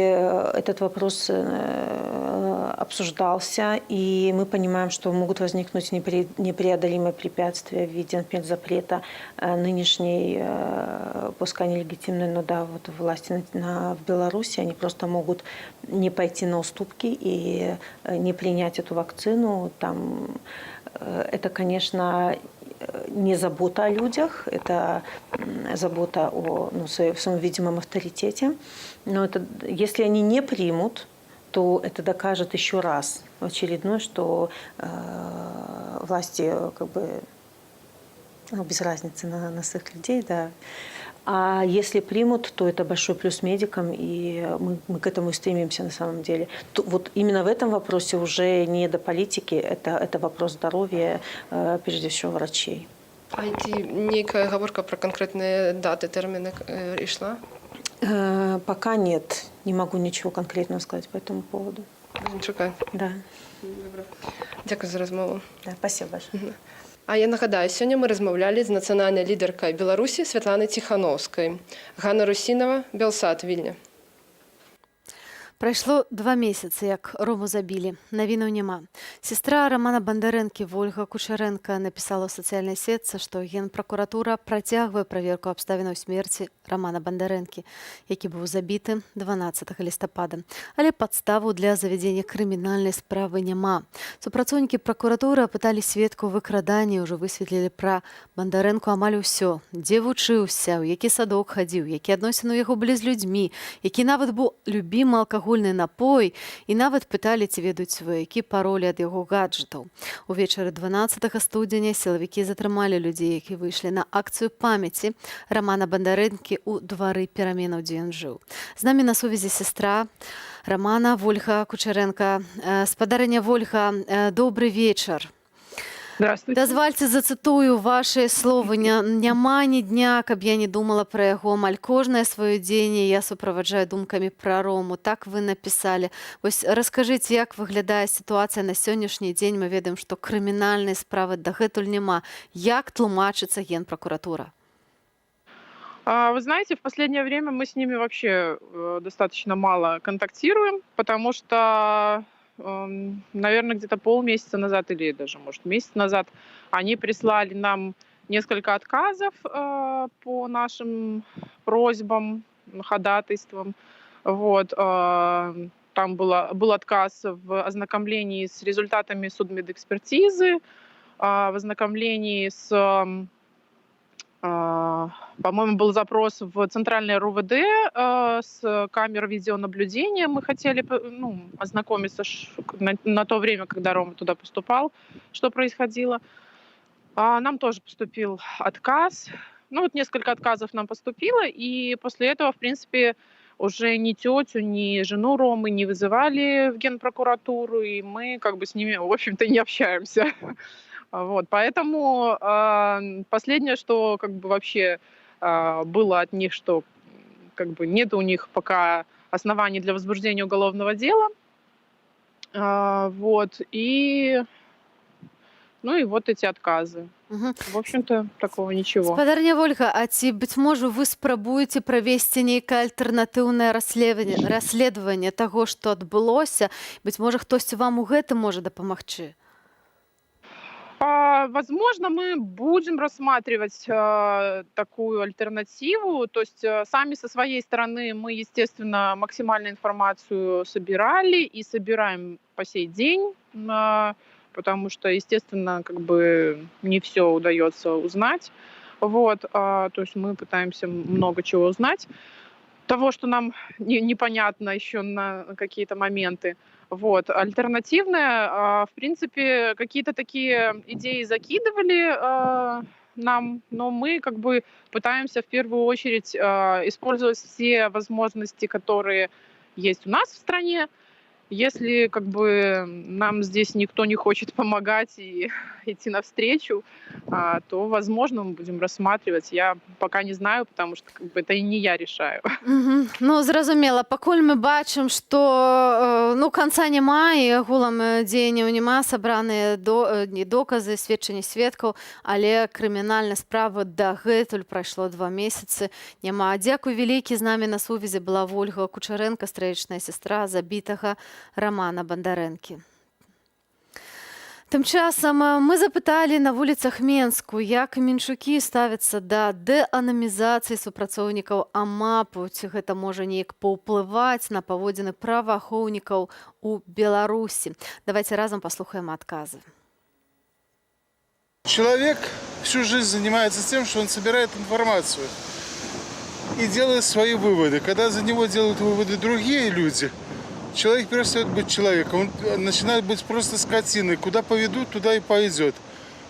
этот вопрос обсуждался, и мы понимаем, что могут возникнуть непреодолимые препятствия в виде, например, запрета нынешней, пускай нелегитимной, но да, вот власти в Беларуси. Они просто могут не пойти на уступки и не принять эту вакцину. Это, конечно, не забота о людях, это забота о своем видимом авторитете. Но если они не примут, то это докажет еще раз в очередной, что власти без разницы на своих людей, да. А если примут, то это большой плюс медикам, и мы к этому и стремимся на самом деле. Вот именно в этом вопросе уже не до политики, это вопрос здоровья, прежде всего врачей.
А ці нейкая гаворка про конкретные даты, термины ішла?
Пока нет. Не могу ничего конкретного сказать по этому поводу.
Чекаю.
Да.
Добре. Дякую за розмову.
Да, спасибо большое.
А я нагадаю, сьогодні ми розмовляли з національною лідеркою Білорусі Світланою Тихановською. Ганна Русінова, Белсат, Вільня.
Прайшло 2 месяцы, як Рому забілі. Навінаў няма. Сестра Романа Бандарэнкі Вольга Кучеренко напісала ў сацыяльнай сетцы, што Генпракуратура працягвае праверку абставінаў смерці Романа Бандарэнкі, які быў забіты 12 лістапада. Але падставу для завядзення крымінальнай справы няма. Супрацоўнікі пракуратуры апыталі сведку выкрадання і ўжо высветлілі пра Бандарэнку амаль усё. Дзе вучыўся, у які садок хадзіў, які адносіны ў яго былі з людзьмі, які нават быў любімы алкагольны напой, і нават пыталі, ці ведаюць сваякі паролі ад яго гаджетаў. Увечары 12 студзеня сілавікі затрымалі людзей, які выйшлі на акцыю памяці Романа Бандарэнкі у двары пераменаў, дзе ён жыў. З намі на сувязі сестра Романа Вольга Кучеренко. Спадарыня Вольга, добрый вечар.
Здравствуйте.
Дазвальце зацытую ваши словы. Няма ні дня, каб я не думала пра яго. Амаль кожнае сваё дзеянне я суправаджаю думкамі пра Рому. Так вы напісалі. Вось раскажыце, як выглядае сітуацыя на сённяшні дзень. Мы ведаем, што крымінальнай справы дагэтуль няма. Як тлумачыцца Генпрокуратура?
Вы знаете, в последнее время мы с ними вообще достаточно мало контактируем, потому что, наверное, где-то полмесяца назад или даже, может, месяц назад они прислали нам несколько отказов по нашим просьбам, ходатайствам. Вот. Там был отказ в ознакомлении с результатами судмедэкспертизы, в ознакомлении с... По-моему, был запрос в Центральное РУВД с камер видеонаблюдения. Мы хотели ознакомиться на то время, когда Рома туда поступал, что происходило. Нам тоже поступил отказ. Вот несколько отказов нам поступило, и после этого, в принципе, уже ни тетю, ни жену Ромы не вызывали в Генпрокуратуру, и мы как бы с ними, в общем-то, не общаемся. Вот, поэтому последнее, что как бы вообще было от них, что как бы нет у них пока оснований для возбуждения уголовного дела. Вот, и вот эти отказы.
Угу.
В общем-то, такого ничего.
Спадарня Вольга, а ці, быць можа, вы спрабуеце правесці нейкае альтэрнатыўнае расследаванне таго, што адбылося? Быць можа, хтосьці вам у гэтым можа дапамагчы?
Возможно, мы будем рассматривать такую альтернативу. То есть сами со своей стороны мы, естественно, максимальную информацию собирали и собираем по сей день, потому что, естественно, как бы не все удается узнать. Вот, то есть мы пытаемся много чего узнать. Того, что нам непонятно еще на какие-то моменты. Вот. Альтернативное, в принципе, какие-то такие идеи закидывали нам, но мы как бы пытаемся в первую очередь использовать все возможности, которые есть у нас в стране. Если как бы нам здесь никто не хочет помогать и идти навстречу, то, возможно, мы будем рассматривать. Я пока не знаю, потому что как бы, это и не я решаю.
Угу. Ну, зразумела. Пакуль мы бачым, што канца няма і агулам дзеянняў няма, сабраныя доказы, сведчанні сведкаў, але крымінальная справа дагэтуль прайшло 2 месяцы. Няма. Дзякуй вялікі. З намі на сувязі была Вольга Кучеренко, стрэчная сестра забітага Романа Бандарэнкі. Тым часам мы запыталі на вуліцах Менску, як менчукі ставяцца да дэанамізацыі супрацоўнікаў АМАПу, ці гэта можа неяк паўплываць на паводзіны праваахоўнікаў у Беларусі. Давайте разам паслухаем адказы.
Человек всю жизнь занимается тем, что он собирает информацию и делает свои выводы. Когда за него делают выводы другие люди, человек перестает быть человеком, он начинает быть просто скотиной. Куда поведут, туда и пойдет.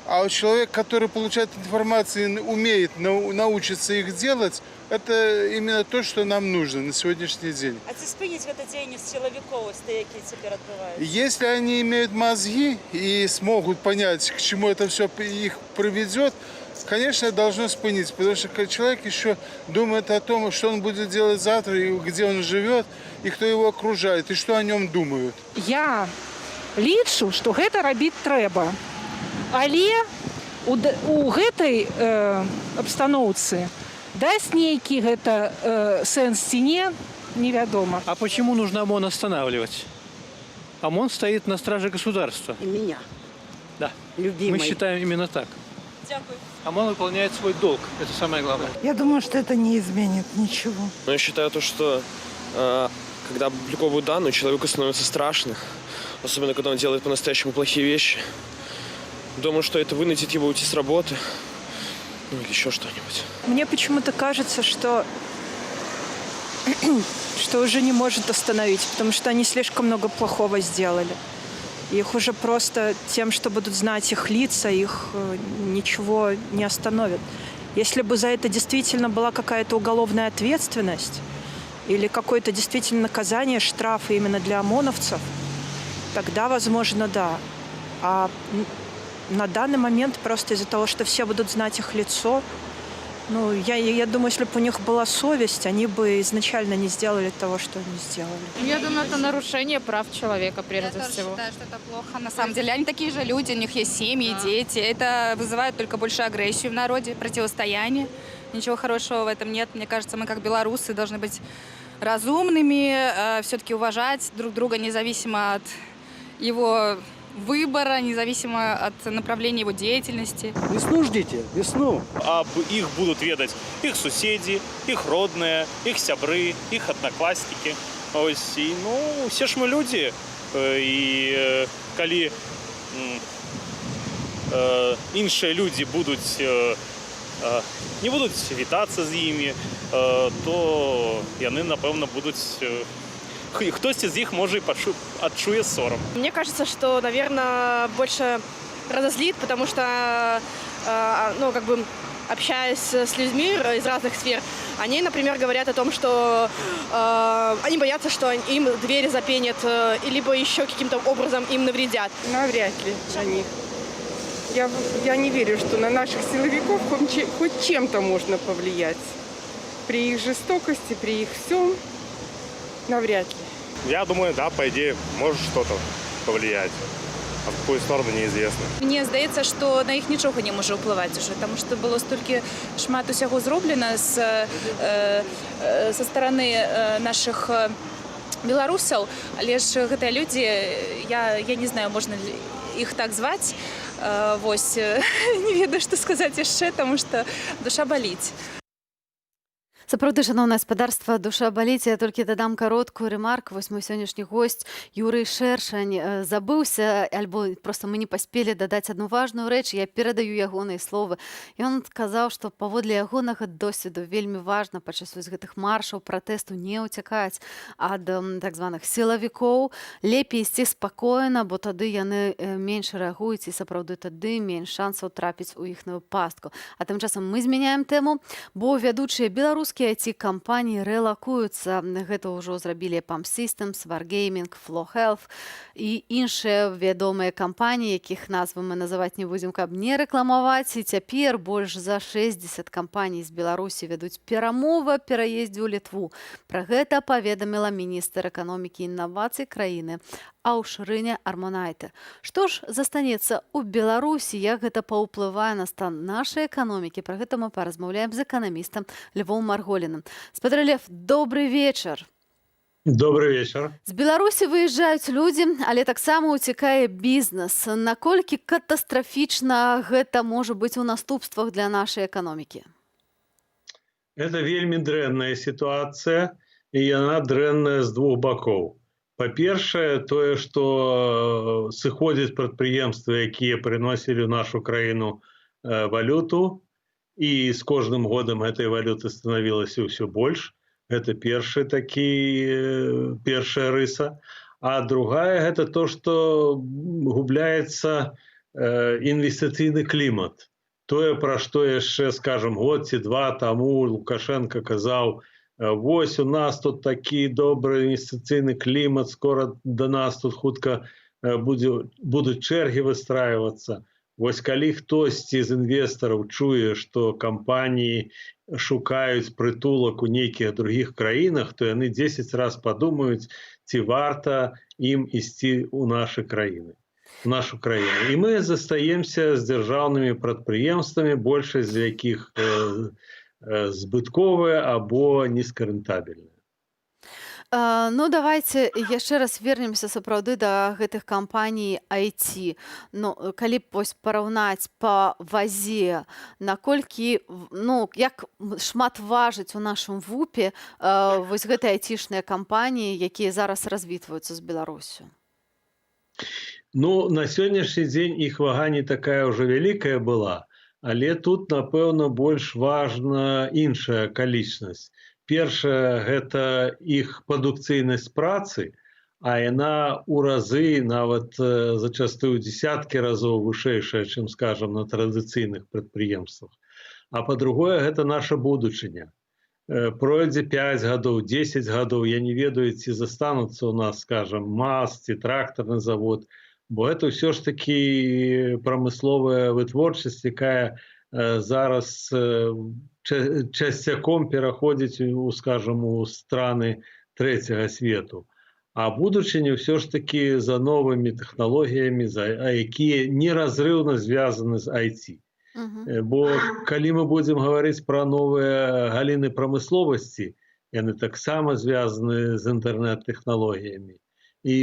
А человек, который получает информацию и умеет научиться их делать, это именно то, что нам нужно на сегодняшний день.
А ці спыніць гэта дзейнасць сілавікоў, якія цяпер адбываюцца?
Если они имеют мозги и смогут понять, к чему это все их приведет, конечно, должно спынить, потому что человек еще думает о том, что он будет делать завтра, и где он живет, и кто его окружает, и что о нем думают.
Я лічу, што гэта рабіць трэба. Але у гэтай абстаноўцы дасць нейкі гэта сэнс ці не, невядома.
А почему нужно ОМОН останавливать? ОМОН стоит на страже государства.
И меня.
Да.
Любимый.
Мы считаем именно так. ОМОН выполняет свой долг. Это самое главное.
Я думаю, что это не изменит ничего.
Но я считаю то, что когда опубликовывают данные, человеку становится страшно. Особенно, когда он делает по-настоящему плохие вещи. Думаю, что это вынудит его уйти с работы. Ну, или еще что-нибудь.
Мне почему-то кажется, что уже не может остановить, потому что они слишком много плохого сделали. Их уже просто тем, что будут знать их лица, их ничего не остановит. Если бы за это действительно была какая-то уголовная ответственность или какое-то действительно наказание, штрафы именно для ОМОНовцев, тогда, возможно, да. А на данный момент просто из-за того, что все будут знать их лицо, ну, я думаю, если бы у них была совесть, они бы изначально не сделали того, что они сделали.
Я думаю, это нарушение прав человека, прежде всего.
Я считаю, что это плохо. На самом деле, они такие же люди, у них есть семьи, дети. Это вызывает только больше агрессию в народе, противостояние. Ничего хорошего в этом нет. Мне кажется, мы как белорусы должны быть разумными, все-таки уважать друг друга независимо от его выбора, независимо от направления его деятельности.
Весну ждите, весну.
Об их будут ведать их соседи, их родные, их сябры, их одноклассники. Ось, і, ну, все ж ми люди. І коли інші люди не будуть вітатися з ними, то вони, напевно, будуть... Хтось из них, может, и отчует сором.
Мне кажется, что, наверное, больше разозлит, потому что, ну, как бы, общаясь с людьми из разных сфер, они, например, говорят о том, что они боятся, что им двери запенят, либо еще каким-то образом им навредят.
Навряд ли они. Я не верю, что на наших силовиков хоть чем-то можно повлиять. При их жестокости, при их всем, навряд ли.
Я думаю, да, по идее, может что-то повлиять. А в какую сторону неизвестно.
Мне здається, що на їх нічого не може впливати вже, тому що було стільки шмат усього зроблено зі сторони наших білорусів, але ж гэта люди, я не знаю, можна їх так звати, ось, не ведаю, що сказати ще, тому що душа болить.
Сапраўды, шановнае гаспадарства, душа баліць. Я толькі дадам кароткую рэмарку. Вось мой сённяшні госць Юрый Шэршань забыўся, альбо проста мы не паспелі дадаць адну важную рэч. Я перадаю ягоныя словы. Ён сказаў, што паводле ягонага досведу вельмі важна падчас вось гэтых маршаў, пратэсту не ўцякаць ад так званых сілавікоў. Лепей ісці спакойна, бо тады яны менш рэагуюць і сапраўды тады менш шансаў трапіць у іхную пастку. А тым часам мы змяняем тэму, бо вядучыя беларускія IT-кампаніі рэлакуюцца. Гэта ўжо зрабілі Pump Systems, Wargaming, Flow Health і іншыя вядомыя кампаніі, якіх назвы мы называць не будзем, каб не рэкламаваць. І цяпер больш за 60 кампаній з Беларусі вядуць перамовы аб пераездзе ў Літву. Пра гэта паведаміла міністр эканомікі і інавацый краіны Аўшрыня Армонайте. Што ж застанецца ў Беларусі, як гэта паўплывае на стан нашай эканомікі? Пра гэта мы паразмаўляем з эканамістам Львом Марголіным. Спадар Лев, добрый вечар.
Добрый вечар.
З Беларусі выязджаюць людзі, але таксама ўцякае бізнес. Наколькі катастрафічна гэта можа быць у наступствах для нашай эканомікі?
Это вельмі дрэнная сітуацыя, і яна дрэнная з двух бакоў. Па-першае, тое, што сыходзяць прадпрыемствы, якія прыносілі ў нашу краіну валюту, і з кожным годам гэтай валюты станавілася ўсё больш. Гэта першая рыса. А другая – гэта то, што губляецца інвестыцыйны клімат. Тое, пра што яшчэ, скажам, год ці два таму Лукашенко казаў, вось у нас тут такі добры інвестыцыйны клімат, скора да нас тут хутка будуць чэргі выстрайвацца. Вось калі хтосьці з інвестараў чуе, што кампаніі шукаюць прытулак у нейкіх другіх краінах, то яны 10 раз падумаюць, ці варта ім ісці ў нашу краіну. І мы застаемся з дзяржаўнымі прадпрыемствамі, большасць з якіх збытковыя або нізкарэнтабельныя.
Ну, давайте яшчэ раз вернемся сапраўды да гэтых кампаній IT. Ну, калі б вось параўнаць па вазе, наколькі, ну, як шмат важыць у нашым ВУПе вось гэтыя айцішныя кампаніі, якія зараз развітваюцца з Беларусю?
Ну, на сённяшні дзень іх вага не такая ўжо вялікая была, але тут, напэўна, больш важна іншая акалічнасць. Першае, гэта іх прадукцыйнасць працы, а яна ў разы, нават зачастую дзесяткі разоў вышэйшая, чым, скажам, на традыцыйных прадпрыемствах. А па-другое, гэта наша будучыня. Пройдзе 5 гадоў, 10 гадоў, я не ведаю, ці застануцца ў нас, скажам, МАЗ ці трактарны завод, бо гэта ўсё ж такі прамысловая вытворчасць, якая зараз часцяком пераходзіць скажам, у страны трэцяга свету. А будучыня ўсё ж такі за новымі тэхналогіямі, якія неразрыўна звязаны з IT. Бо калі мы будзем гаварыць пра новыя галіны прамысловасці, яны таксама звязаны з інтэрнэт-тэхналогіямі. І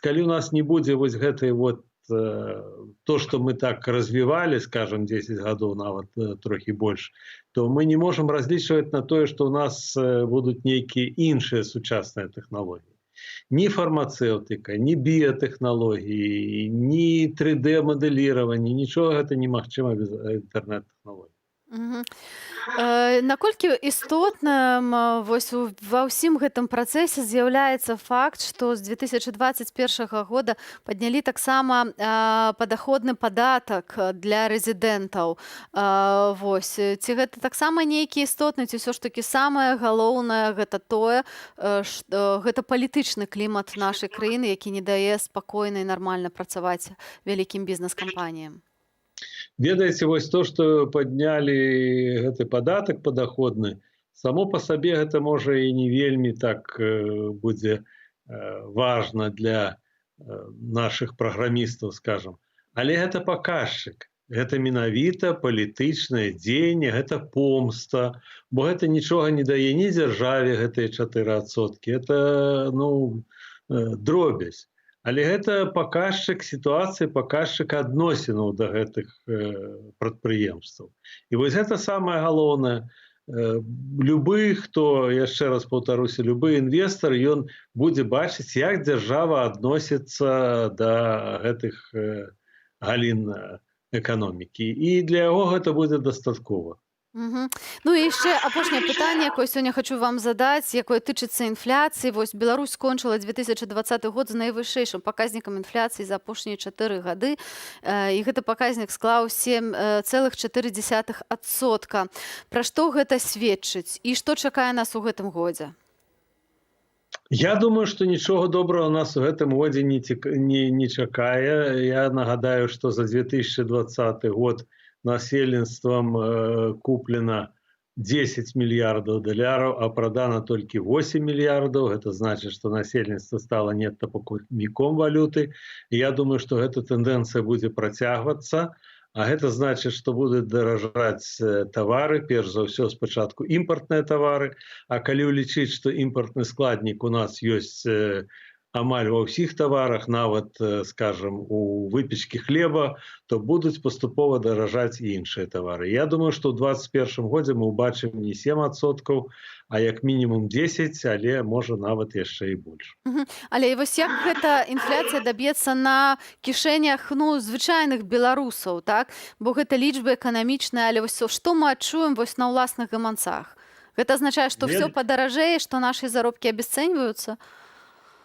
калі у нас не будзе вось гэтай вот то, что мы так развивали, скажем, 10 гадоў, нават трохі больш, то мы не можем разлічваць на тое, што у нас будуць нейкія іншыя сучасныя тэхналогіі. Ні фармацэўтыка, ні біятэхналогіі, ні 3D-мадэліраванне, нічога гэта немагчыма без інтэрнэт-тэхналогій.
Наколькі істотным вось ва ўсім гэтым працэсе з'яўляецца факт, што з 2021 года паднялі таксама падаходны падатак для рэзідэнтаў. Вось. Ці гэта таксама нейкі істотны, ці ўсё ж такі самае галоўнае гэта тое, што гэта палітычны клімат нашай краіны, які не дае спакойна і нармальна працаваць вялікім бізнес-кампаніям?
Ведаеце, вось то, што паднялі гэты падатак падаходны, само па сабе гэта можа і не вельмі так будзе важна для нашых праграмістаў, скажам. Але гэта паказчык. Гэта менавіта палітычнае дзеянне, гэта помста, бо гэта нічога не дае ні дзяржаве гэтыя 4%. Это, ну, дробязь. Але гэта паказчык сітуацыі, паказчык адносінаў да гэтых прадпрыемстваў. І вось гэта самае галоўнае. Любы, хто, яшчэ раз паўтаруся, любы інвестар, ён будзе бачыць, як дзяржава адносіцца да гэтых галін эканомікі. І для яго гэта будзе дастаткова.
Ну і яшчэ апошняе пытанне, якое сёння хочу вам задаць, якое тычыцца інфляцыі. Вось Беларусь скончыла 2020 год з найвышэйшым паказнікам інфляцыі за апошнія 4 гады. І гэты паказнік склаў 7,4%. Пра што гэта сведчыць? І што чакае нас у гэтым годзе?
Я думаю, што нічога добрага нас у гэтым годзе не чакае. Я нагадаю, што за 2020 год насельніцтвам куплена 10 мільярдаў даляраў, а прадана толькі 8 мільярдаў. Гэта значыць, што насельніцтва стала нетта-пакупніком валюты. Я думаю, што гэта тэндэнцыя будзе працягвацца, а гэта значыць, што будуць даражаць тавары, перш за ўсё спачатку імпартныя тавары, а калі ўлічыць, што імпартны складнік у нас ёсць амаль ва ўсіх таварах, нават, скажам, у выпечкі хлеба, то будуць паступова даражаць і іншыя тавары. Я думаю, што ў 2021 годзе мы ўбачым не 7%, а як мінімум 10%, але можа нават яшчэ і больш.
Але вось як гэта інфляцыя даб'ецца на кішэнях, ну, звычайных беларусаў, так? Бо гэта лічбы эканамічныя, але вось што мы адчуем вось на ўласных гаманцах? Гэта азначае, што ўсё падаражэе, што нашы заробкі абясцэньваюцца?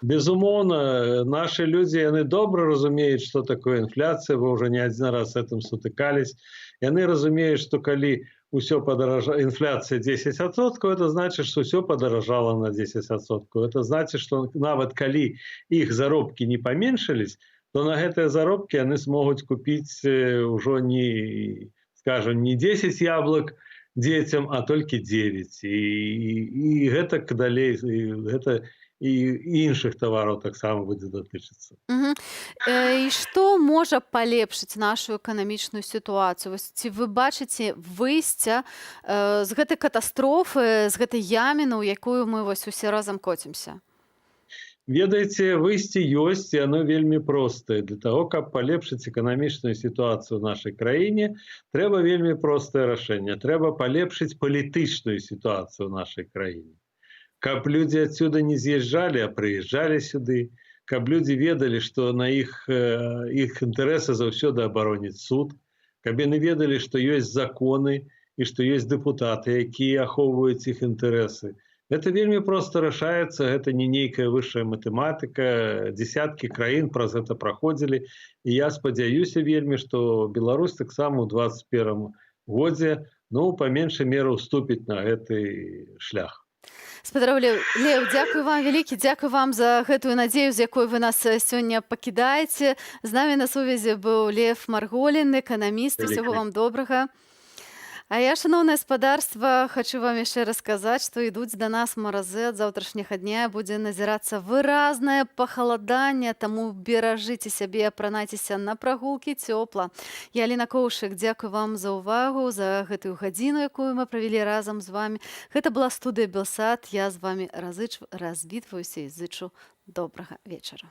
Безумоўна, нашы людзі, яны добра разумеюць, што такое інфляцыя, бо ўжо не адзін раз з гэтым сутыкались. Яны разумеюць, што калі ўсё падаражала, інфляцыя 10%, это значыць, што ўсё падаражала на 10%. Это значыць, што нават калі іх заробкі не паменшылись, то на гэтыя заробкі яны змогуць купіць ўжо не 10 яблык дзецям, а толькі 9. І гэтак далей, гэта і іншых тавараў таксама будзе датычыцца.
І што можа палепшыць нашу эканамічную сітуацыю? Ці вы бачыце выйсце з гэтай катастрофы, з гэтай яміны, у якую мы усе разам коцімся?
Ведаеце, выйсце ёсць, і оно вельмі простае. Для таго, каб палепшыць эканамічную сітуацыю ў нашай краіне, трэба вельмі простае рашэнне. Трэба палепшыць палітычную сітуацыю ў нашай краіне. Каб людзі адсюда не з'язджалі, а прыязджалі сюды, каб людзі ведалі, што на іх інтарэсы заўсёды абароніць суд, каб яны ведалі, што ёсць законы і што ёсць дэпутаты, якія ахоўваюць іх інтарэсы. Гэта вельмі проста рашаецца, гэта не нейкая высшая матэматыка, дзесяткі краін праз гэта праходзілі, і я спадзяюся вельмі, што Беларусь таксама ў 21 годзе, па меншай меры уступіць на гэты шлях.
Спадарожны Леў, дзякуй вам вялікі, дзякуй вам за гэтую надзею, з якой вы нас сёння пакідаеце. З намі на сувязі быў Лев Марголін, эканаміст. Усяго вам добрага. А я, шановное спадарства, хочу вам яшчэ расказаць, што ідуць да нас маразы ад заўтрашняга дня, будзе назірацца выразнае пахаладанне, таму беражыце сябе, апранайцеся на прагулкі цёпла. Я, Аліна Коўшык, дзякуй вам за ўвагу, за гэтую гадзіну, якую мы правялі разам з вами. Гэта была студыя Белсат, я з вами развітваюся і зычу добрага вечара.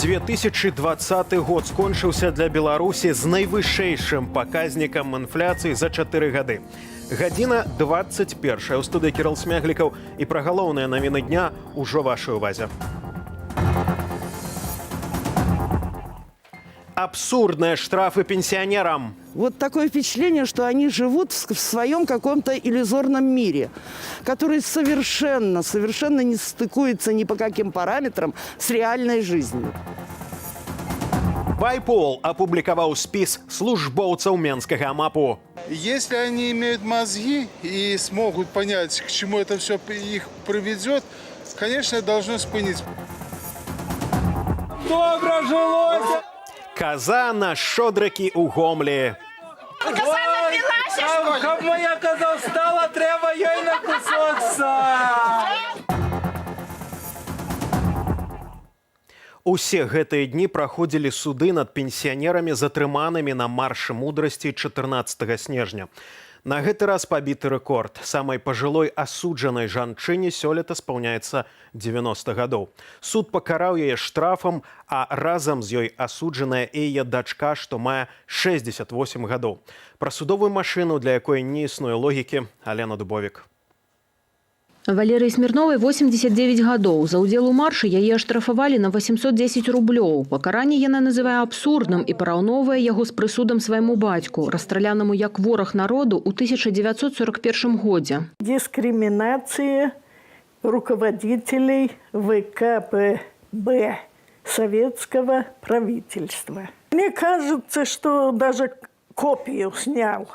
«2020 год скончыўся для Беларусі з найвышэйшым паказнікам інфляцыі за 4 гады. Гадзіна 21. У студыі Кірыл Смяглікаў і пра галоўныя навіны дня ўжо вашай увазе. Абсурдные штрафы пенсионерам.
Вот такое впечатление, что они живут в своем каком-то иллюзорном мире, который совершенно не стыкуется ни по каким параметрам с реальной жизнью.
Байпол опубликовал спис службоўцаў Менскага МАПу.
Если они имеют мозги и смогут понять, к чему это все их приведет, конечно, должно спынить.
Добра жилося!
Коза на шодрыкі ў Гомлі.
Каб моя коза встала, треба ёй накусоцца!
Усе гэтыя дні праходзілі суды над пенсіянерамі, затрыманымі на маршы мудрасці 14 снежня. На гэты раз пабіты рэкорд. Самай пажылой асуджанай жанчыне сёлета спаўняецца 90 гадоў. Суд пакараў яе штрафам, а разам з ёй асуджаная і яе дачка, што мае 68 гадоў. Пра судовую машыну, для якой не існуе логікі, Алена Дубовік.
Валерыі Смірновай 89 гадоў. За ўдзел у маршы яе аштрафавалі на 810 рублёў. Пакаранне яна называе абсурдным і параўноўвае яго з прысудам свайму бацьку, расстралянаму як вораг народу ў 1941 годзе.
Дискриминация руководителей ВКПБ советского правительства. Мне кажется, что даже копию снял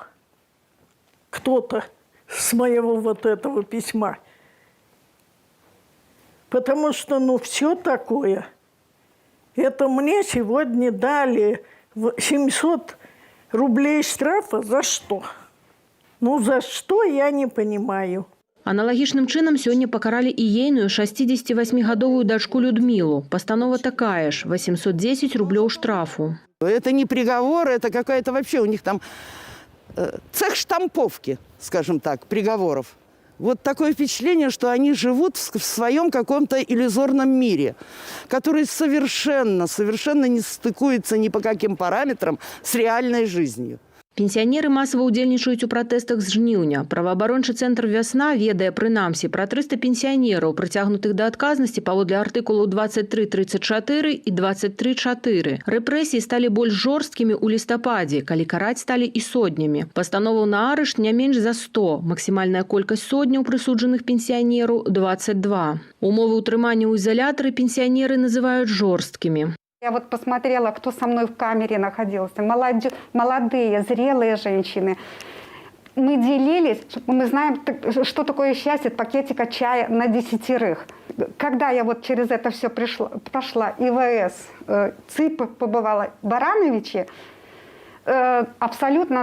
кто-то с моего вот этого письма. Потому что, все такое. Это мне сегодня дали 700 рублей штрафа за что? За что, я не понимаю.
Аналагічным чынам сёння пакаралі і ейную 68-гадовую дачку Людмілу. Пастанова такая ж – 810 рублёў штрафу.
Это не приговор, это какая-то вообще у них там цех штамповки, скажем так, приговоров. Вот такое впечатление, что они живут в своем каком-то иллюзорном мире, который совершенно не стыкуется ни по каким параметрам с реальной жизнью.
Пенсіянеры масава ўдзельнічаюць у пратэстах з жніўня. Праваабарончы цэнтр «Вясна» ведае, прынамсі, пра 300 пенсіянераў, прыцягнутых да адказнасці паводле артыкулаў 23.34 і 23.4. Рэпрэсіі сталі больш жорсткімі ў лістападзе, калі караць сталі і сотнямі. Пастановаў на арышт не менш за 100. Максімальная колькасць сотняў прысуджаных пенсіянераў – 22. Умовы ўтрымання ў изолятары пенсіянеры называюць жорсткімі.
Я вот посмотрела, кто со мной в камере находился. Молодые, зрелые женщины. Мы делились, мы знаем, что такое счастье, пакетика чая на 10. Когда я вот через это все прошла, ИВС, ЦИП побывала, Барановичи, абсолютно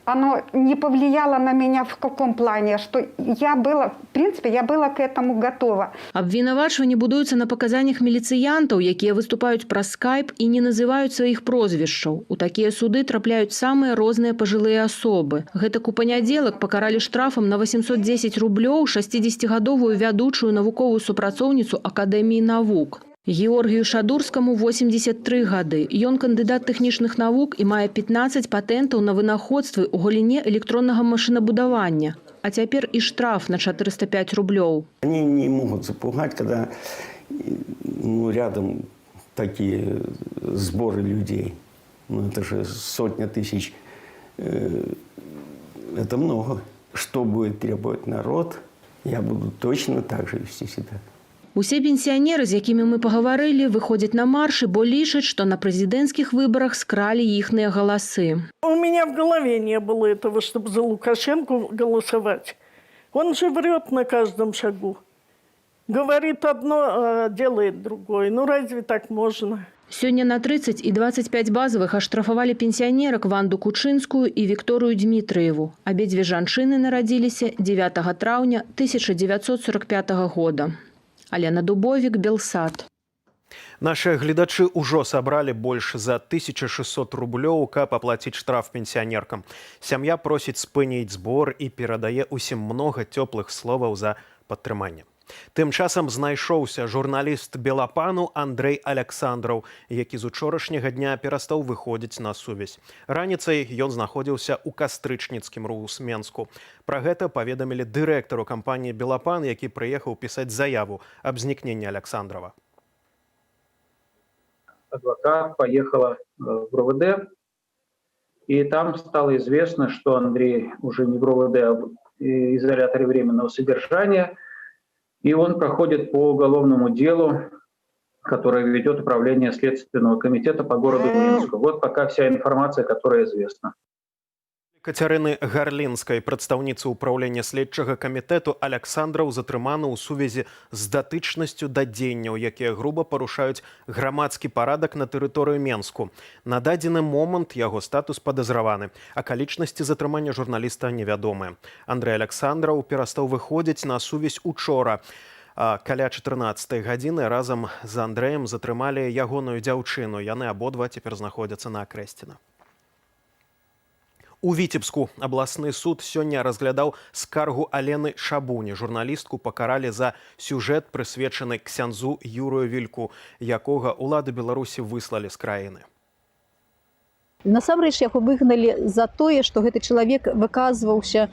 оно не повлияло на меня в каком плане, что я была, в принципе, я была к этому готова.
Абвінавачванні будуюцца на паказаннях міліцыянтаў, якія выступаюць праз скайп і не называюць сваіх прозвішчаў. У такія суды трапляюць самыя розныя пажылыя асобы. Гэтак у панядзелак пакаралі штрафам на 810 рублёў 60-гадовую вядучую навуковую супрацоўніцу Акадэміі навук. Георгію Шадурскаму 83 гады. Ён кандыдат тэхнічных навук і мае 15 патэнтаў на вынаходствы ў галіне электроннага машынабудавання. А цяпер і штраф на 405 рублёў.
Они не могут запугать, когда рядом такие сборы людей. Это же сотня тысяч. Это много. Что будет требовать народ, я буду точно так же вести себя.
Усе пенсіянеры, з якімі мы пагаварылі, выходзяць на маршы, бо лічаць, што на прэзідэнцкіх выбарах скралі іхныя галасы.
У меня в голове не было этого, чтобы за Лукашенко голосовать. Он же врет на каждом шагу. Говорит одно, а делает другое. Разве так можно?
Сёння на 30 і 25 базавых аштрафавалі пенсіянерак Ванду Кучынскую і Вікторыю Дмітрыеву. Абедзве жанчыны нарадзіліся 9 траўня 1945 года. Алена Дубовік, Белсат.
Наши гледачы ўжо сабралі больш за 1600 рублёў, каб аплаціць штраф пенсіянеркам. Сям'я просіць спыніць збор і перадае ўсім многа цёплых словаў за падтрыманне. Тым часам знайшоўся журналіст Белапану Андрэй Александраў, які з учорашняга дня перастаў выходзіць на сувязь. Раніцай ён знаходзіўся ў кастрычніцкім Менску. Пра гэта паведамілі дырэктару кампаніі «Белапан», які прыехаў пісаць заяву аб знікненні Александрова.
Адвокат поехала в РОВД, и там стало известно, что Андрей уже не в РОВД, а в изоляторе временного содержания, и он проходит по уголовному делу, которое ведет управление Следственного комитета по городу Минску. Вот пока вся информация, которая известна.
Кацярыны Гарлінскай, прадстаўніцы ўпраўлення следчага камітэту, Александраў затрыманы ў сувязі з датычнасцю да дзеянняў, якія груба парушаюць грамадскі парадак на тэрыторыю Менску. На дадзены момант яго статус падазраваны. Акалічнасці затрымання журналіста невядомыя. Андрэй Александраў перастаў выходзіць на сувязь учора. Каля 14 гадзіны разам з Андрэем затрымалі ягоную дзяўчыну. Яны абодва цяпер знаходзяцца на Акрэсціна. У Віцебску абласны суд сёння разглядаў скаргу Алены Шабуні. Журналістку пакаралі за сюжэт, прысвечаны ксяндзу Юрыю Вільку, якога ўлады Беларусі выслалі з краіны.
Насамрэч яго выгналі за тое, што гэты чалавек выказваўся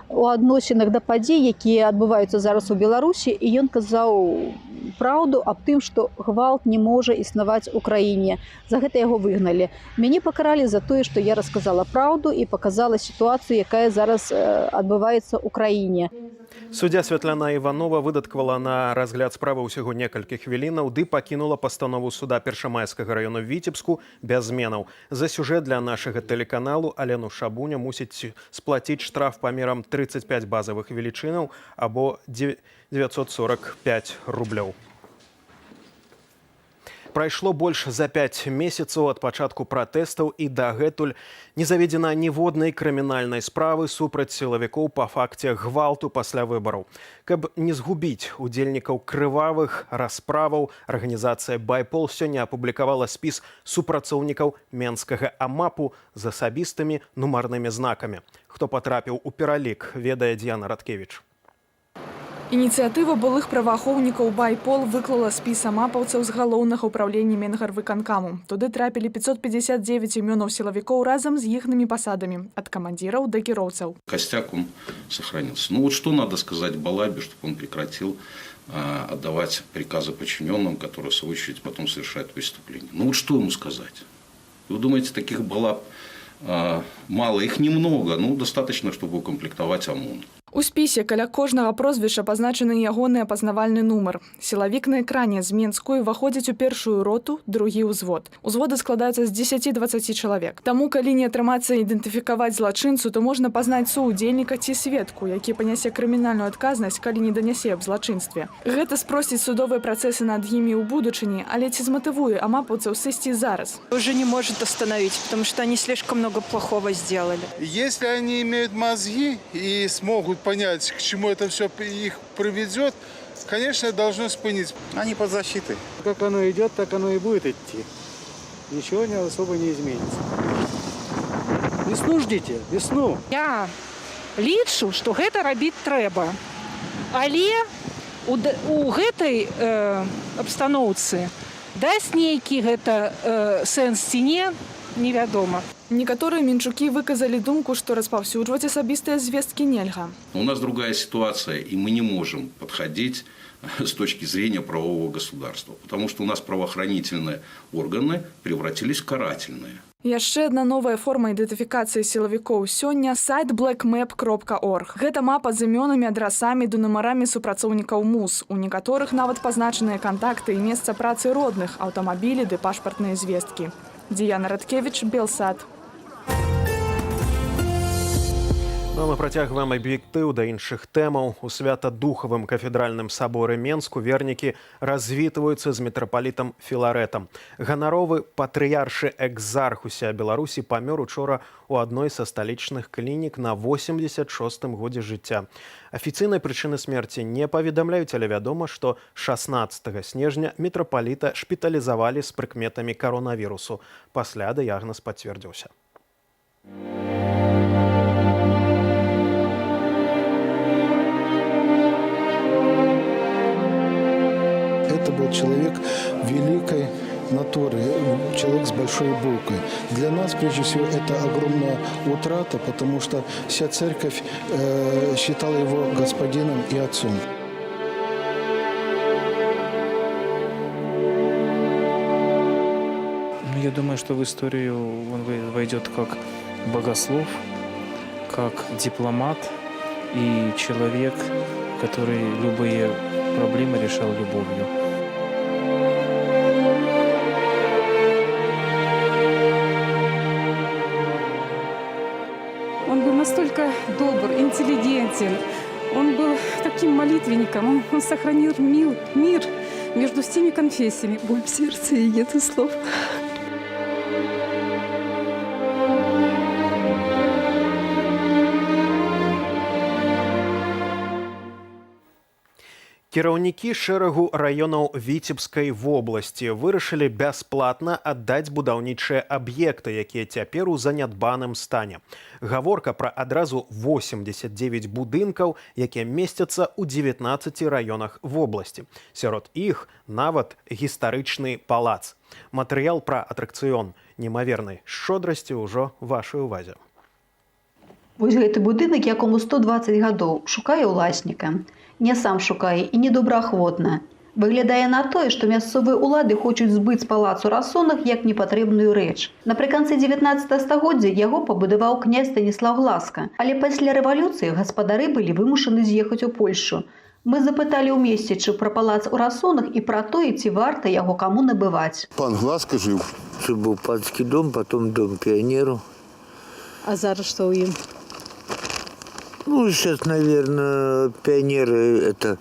у адносінах да падзей, якія адбываюцца зараз у Беларусі, і ён казаў праўду аб тым, што гвалт не можа існаваць у краіне. За гэта яго выгналі. Мяне пакаралі за тое, што я расказала праўду і паказала сітуацыю, якая зараз адбываецца ў краіне.
Суддзя Святлана Іванова выдаткавала на разгляд справы ўсяго некалькі хвілінаў ды пакінула пастанову суда Першамайскага району Віцебску без зменаў. За сюжэт для нашага тэлеканалу Алену Шабуня мусіць сплаціць штраф памерам 35 базавых велічынаў або 945 рублёў. Прайшло больш за 5 месяцаў ад пачатку пратэстаў і дагэтуль не заведзена ніводнай крымінальнай справы супраць сілавікоў па факце гвалту пасля выбараў. Каб не згубіць удзельнікаў крывавых расправаў, арганізацыя «Байпол» сёння апублікавала спіс супрацоўнікаў менскага АМАПу з асабістымі нумарнымі знакамі. Хто патрапіў у пералік, ведае Діяна Радкевіч.
Ініцыятыва былых праваахоўнікаў «Байпол» выклала спіс амапаўцаў з галоўнага ўправлення Менгарвыканкаму. Туды трапілі 559 імёнаў сілавікоў разам з іхнымі пасадамі, ад камандзіраў да кіроўцаў.
Костяк он сохранился. Ну вот что надо сказать Балабе, чтобы он прекратил отдавать приказы подчиненным, которые в свою очередь потом совершают преступления. Ну вот что ему сказать? Вы думаете, таких Балаб мало? Их немного, ну достаточно, чтобы укомплектовать ОМОН.
У спісе каля кожнага прозвішча пазначаны ягоны апазнавальны нумар. Сілавік на экране з Менску выходзіць у першую роту, другі ўзвод. Узводы складаюцца з 10-20 чалавек. Таму, калі не атрымаецца ідэнтыфікаваць злачынцу, то можна пазнаць суудзельніка ці сведку, які панясе крымінальную адказнасць, калі не данясе аб злачынстве. Гэта спросціць судовыя працэсы над імі ў будучыні, але ці зматывуе амапаўцаў сысці зараз?
Уже не может остановить, потому что они слишком много плохого сделали.
Если они имеют мозги и смогут понять, к чему это все их приведет, конечно, должно спынить.
Они под защитой. Как оно идет, так оно и будет идти. Ничего особо не изменится. Весну ждите, весну.
Я лічу, што гэта рабіць трэба. Але у гэтай абстаноўцы дасць нейкі гэта сэнс ці не, невядома.
Некаторыя мінчукі выказалі думку, што распаўсюджваць асабістыя звесткі нельга.
У нас другая ситуация, и мы не можем подходить с точки зрения правового государства, потому что у нас правоохранительные органы превратились в карательные.
Яшчэ адна новая форма ідэнтыфікацыі сілавікоў сёння – сайт blackmap.org. Гэта мапа з імёнамі, адрасамі ды нумарамі супрацоўнікаў МУС. У некаторых нават пазначаныя кантакты і месца працы родных, аўтамабілі ды пашпартныя звесткі. Діяна Радкевіч, Белсат.
Ну, мы працягваем аб'ектыў да іншых тэмаў. У Свята-Духавым кафедральным саборы Менску вернікі развітваюцца з мітрапалітам Філарэтам. Ганаровы патрыяршы экзарх уся Беларусі памёр учора у адной са сталічных клінік на 86-м годзе жыцця. Афіцыйнай прычыны смерці не паведамляюць, але вядома, што 16 снежня мітрапаліта шпіталізавалі з прыкметамі каронавірусу. Пасля дыягназ пацвердзіўся.
был человек великой натуры, человек с большой буквы. Для нас, прежде всего, это огромная утрата, потому что вся церковь считала его господином и отцом.
Я думаю, что в историю он войдет как богослов, как дипломат и человек, который любые проблемы решал любовью.
Он был настолько добр, интеллигентен, он был таким молитвенником, он сохранил мир между всеми конфессиями. Боль в сердце и нет слов.
Кіраўнікі шэрагу раёнаў Віцебскай вобласці вырашылі бясплатна аддаць будаўнічыя аб'екты, якія цяпер у занядбаным стане. Гаворка пра адразу 89 будынкаў, якія месцяцца ў 19 раёнах вобласці. Сярод іх нават гістарычны палац. Матэрыял пра атракцыён немавернай шчодрасці ўжо вашай увазе.
Вось гэты будынак, якому 120 гадоў, шукае ўласніка. Не сам шукае і не добраахвотна. Выглядае на тое, што мясцовыя ўлады хочуць збыць з палацу Расонах як непатрэбную рэч. Напрыканцы 19 стагоддзя яго пабудаваў князь Станіслав Гласка, але пасля рэвалюцыі гаспадары былі вымушаны з'ехаць у Польшчу. Мы запыталі ў месцічы пра палац у Расонах і пра тое, ці варта яго каму набываць.
Пан Гласка жыў. Це був панський дом, потім дом піонеру.
А зараз што ў ім?
Ну, сейчас, наверное, пионеры это,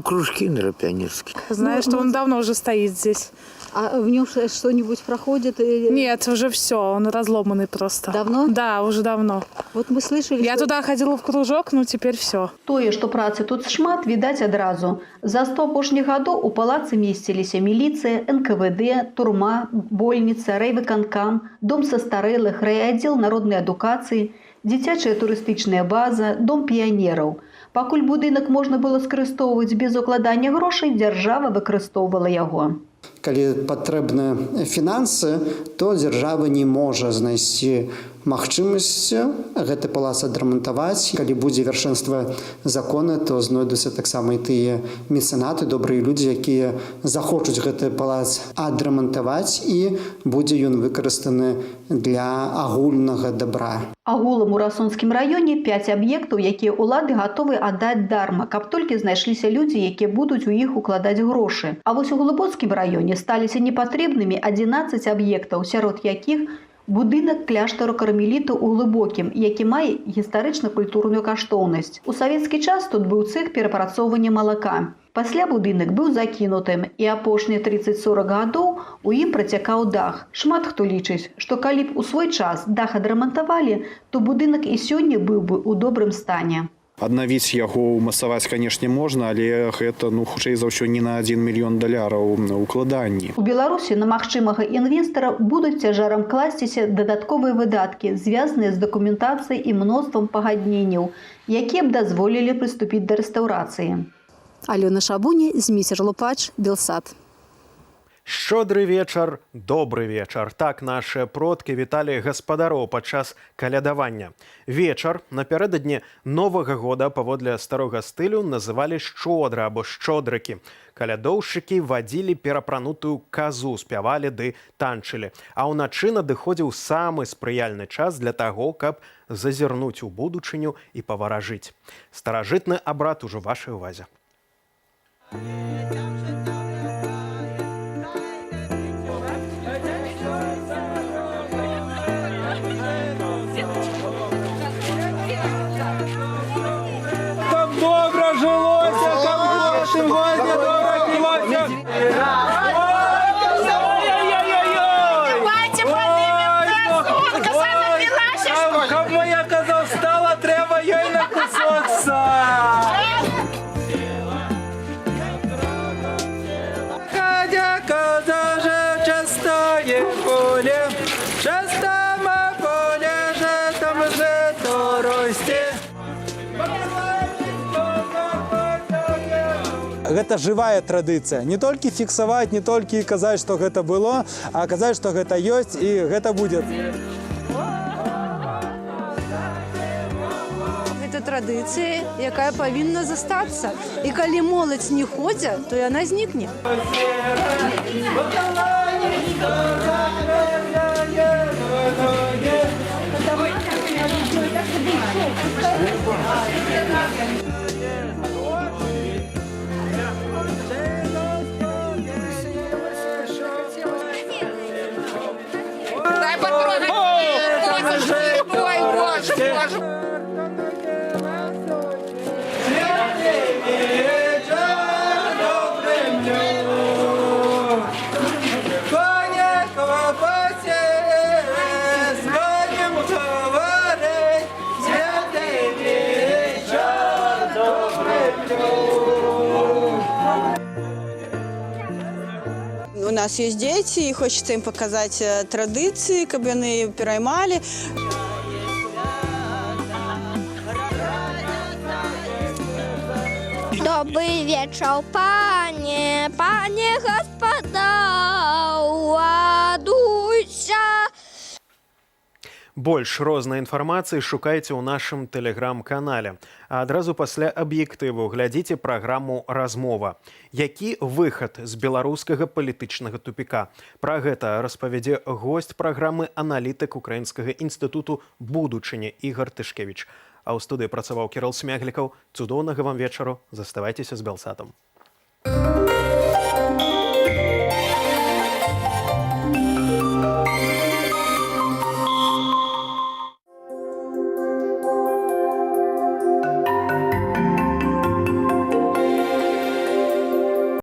кружки, наверное, пионерские.
Знаю, что он давно уже стоит здесь.
А в нем что-нибудь проходит?
Нет, уже все, он разломанный просто.
Давно?
Да, уже давно.
Вот мы слышали,
Я туда ходила в кружок, теперь все.
Тое, што працы тут шмат, відаць адразу. За 100 апошніх гадоў у палацы месціліся міліцыя, НКВД, турма, больніца, райвыканкам, дом састарэлых, райаддзел народнай адукацыі, дзіцячая турыстычная база, дом піянераў. Пакуль будынак можна было скарыстоўваць без укладання грошай, дзяржава выкарыстоўвала яго.
Калі патрэбныя фінансы, то дзяржава не можа знайсці магчымасць гэты палац адрамантаваць. Калі будзе вяршэнства закона, то знойдуцца таксама і тыя мецэнаты, добрыя людзі, якія захочуць гэты палац адрамантаваць, і будзе ён выкарыстаны для агульнага дабра.
Агулам у Расонскім раёне 5 аб'ектаў, якія ўлады гатовы аддаць дарма, каб толькі знайшліся людзі, якія будуць у іх укладаць грошы. А вось у Глыбоцкім раёне сталіся непатрэбнымі 11 аб'ектаў, сярод якіх будынак кляштару кармелітаў у Глыбокім, які мае гістарычна-культурную каштоўнасць. У савецкі час тут быў цэх перапрацоўвання малака. Пасля будынак быў закінутым, і апошнія 30-40 гадоў у ім працякаў дах. Шмат хто лічыць, што калі б у свой час дах адрамантавалі, то будынак і сёння быў бы ў добрым стане.
Аднавіць яго умацаваць, канешне, можна, але гэта, хутчэй за ўсё, не на $1 мільён укладанні.
У Беларусі на магчымага інвестара будуць цяжарам класціся дадатковыя выдаткі, звязаныя з дакументацыяй і мноствам пагадненняў, якія б дазволілі прыступіць да рэстаўрацыі. Алёна Шабуні, Зміцер Лупач, Белсат.
Шчодры вечар, добры вечар. Так нашыя продкі віталі гаспадароў падчас калядавання. Вечар напярэдадні Новага года паводле старога стылю называлі шчодра або шчодрыкі. Калядоўшчыкі вадзілі перапранутую казу, спявалі ды танчылі. А ўначы надыходзіў самы спрыяльны час для таго, каб зазірнуць у будучыню і паваражыць. Старажытны абрад ужо вашай увазе.
Добре жилося, там гроші возять, добре пілося.
Давайте поднимем косу, коза напилася,
Каб моя коза встала, треба їй накусотися. Ходя коза же частає поле, частама поле же там же то росте.
гэта жывая традыцыя. Не толькі фіксаваць, не толькі казаць, што гэта было, а казаць, што гэта ёсць і гэта будзе.
Гэта традыцыя, якая павінна застацца. І калі моладзь не ходзя, то яна знікне.
Дай потрогать. Ой, боже, боже.
У нас есть дети, и хочется им показать традиции, чтобы они переймали.
Добрый вечер, пане, пане господа, ладуйся.
Больш рознай інфармацыі шукайце ў нашым тэлеграм-канале. А адразу пасля аб'ектыву глядзіце праграму «Размова». Які выхад з беларускага палітычнага тупіка? Пра гэта распавядзе госць праграмы аналітык Украінскага інстытуту будучыні Ігар Тышкевіч. А ў студыі працаваў Кірыл Смяглікаў. Цудоўнага вам вечару. Заставайцеся з Белсатом.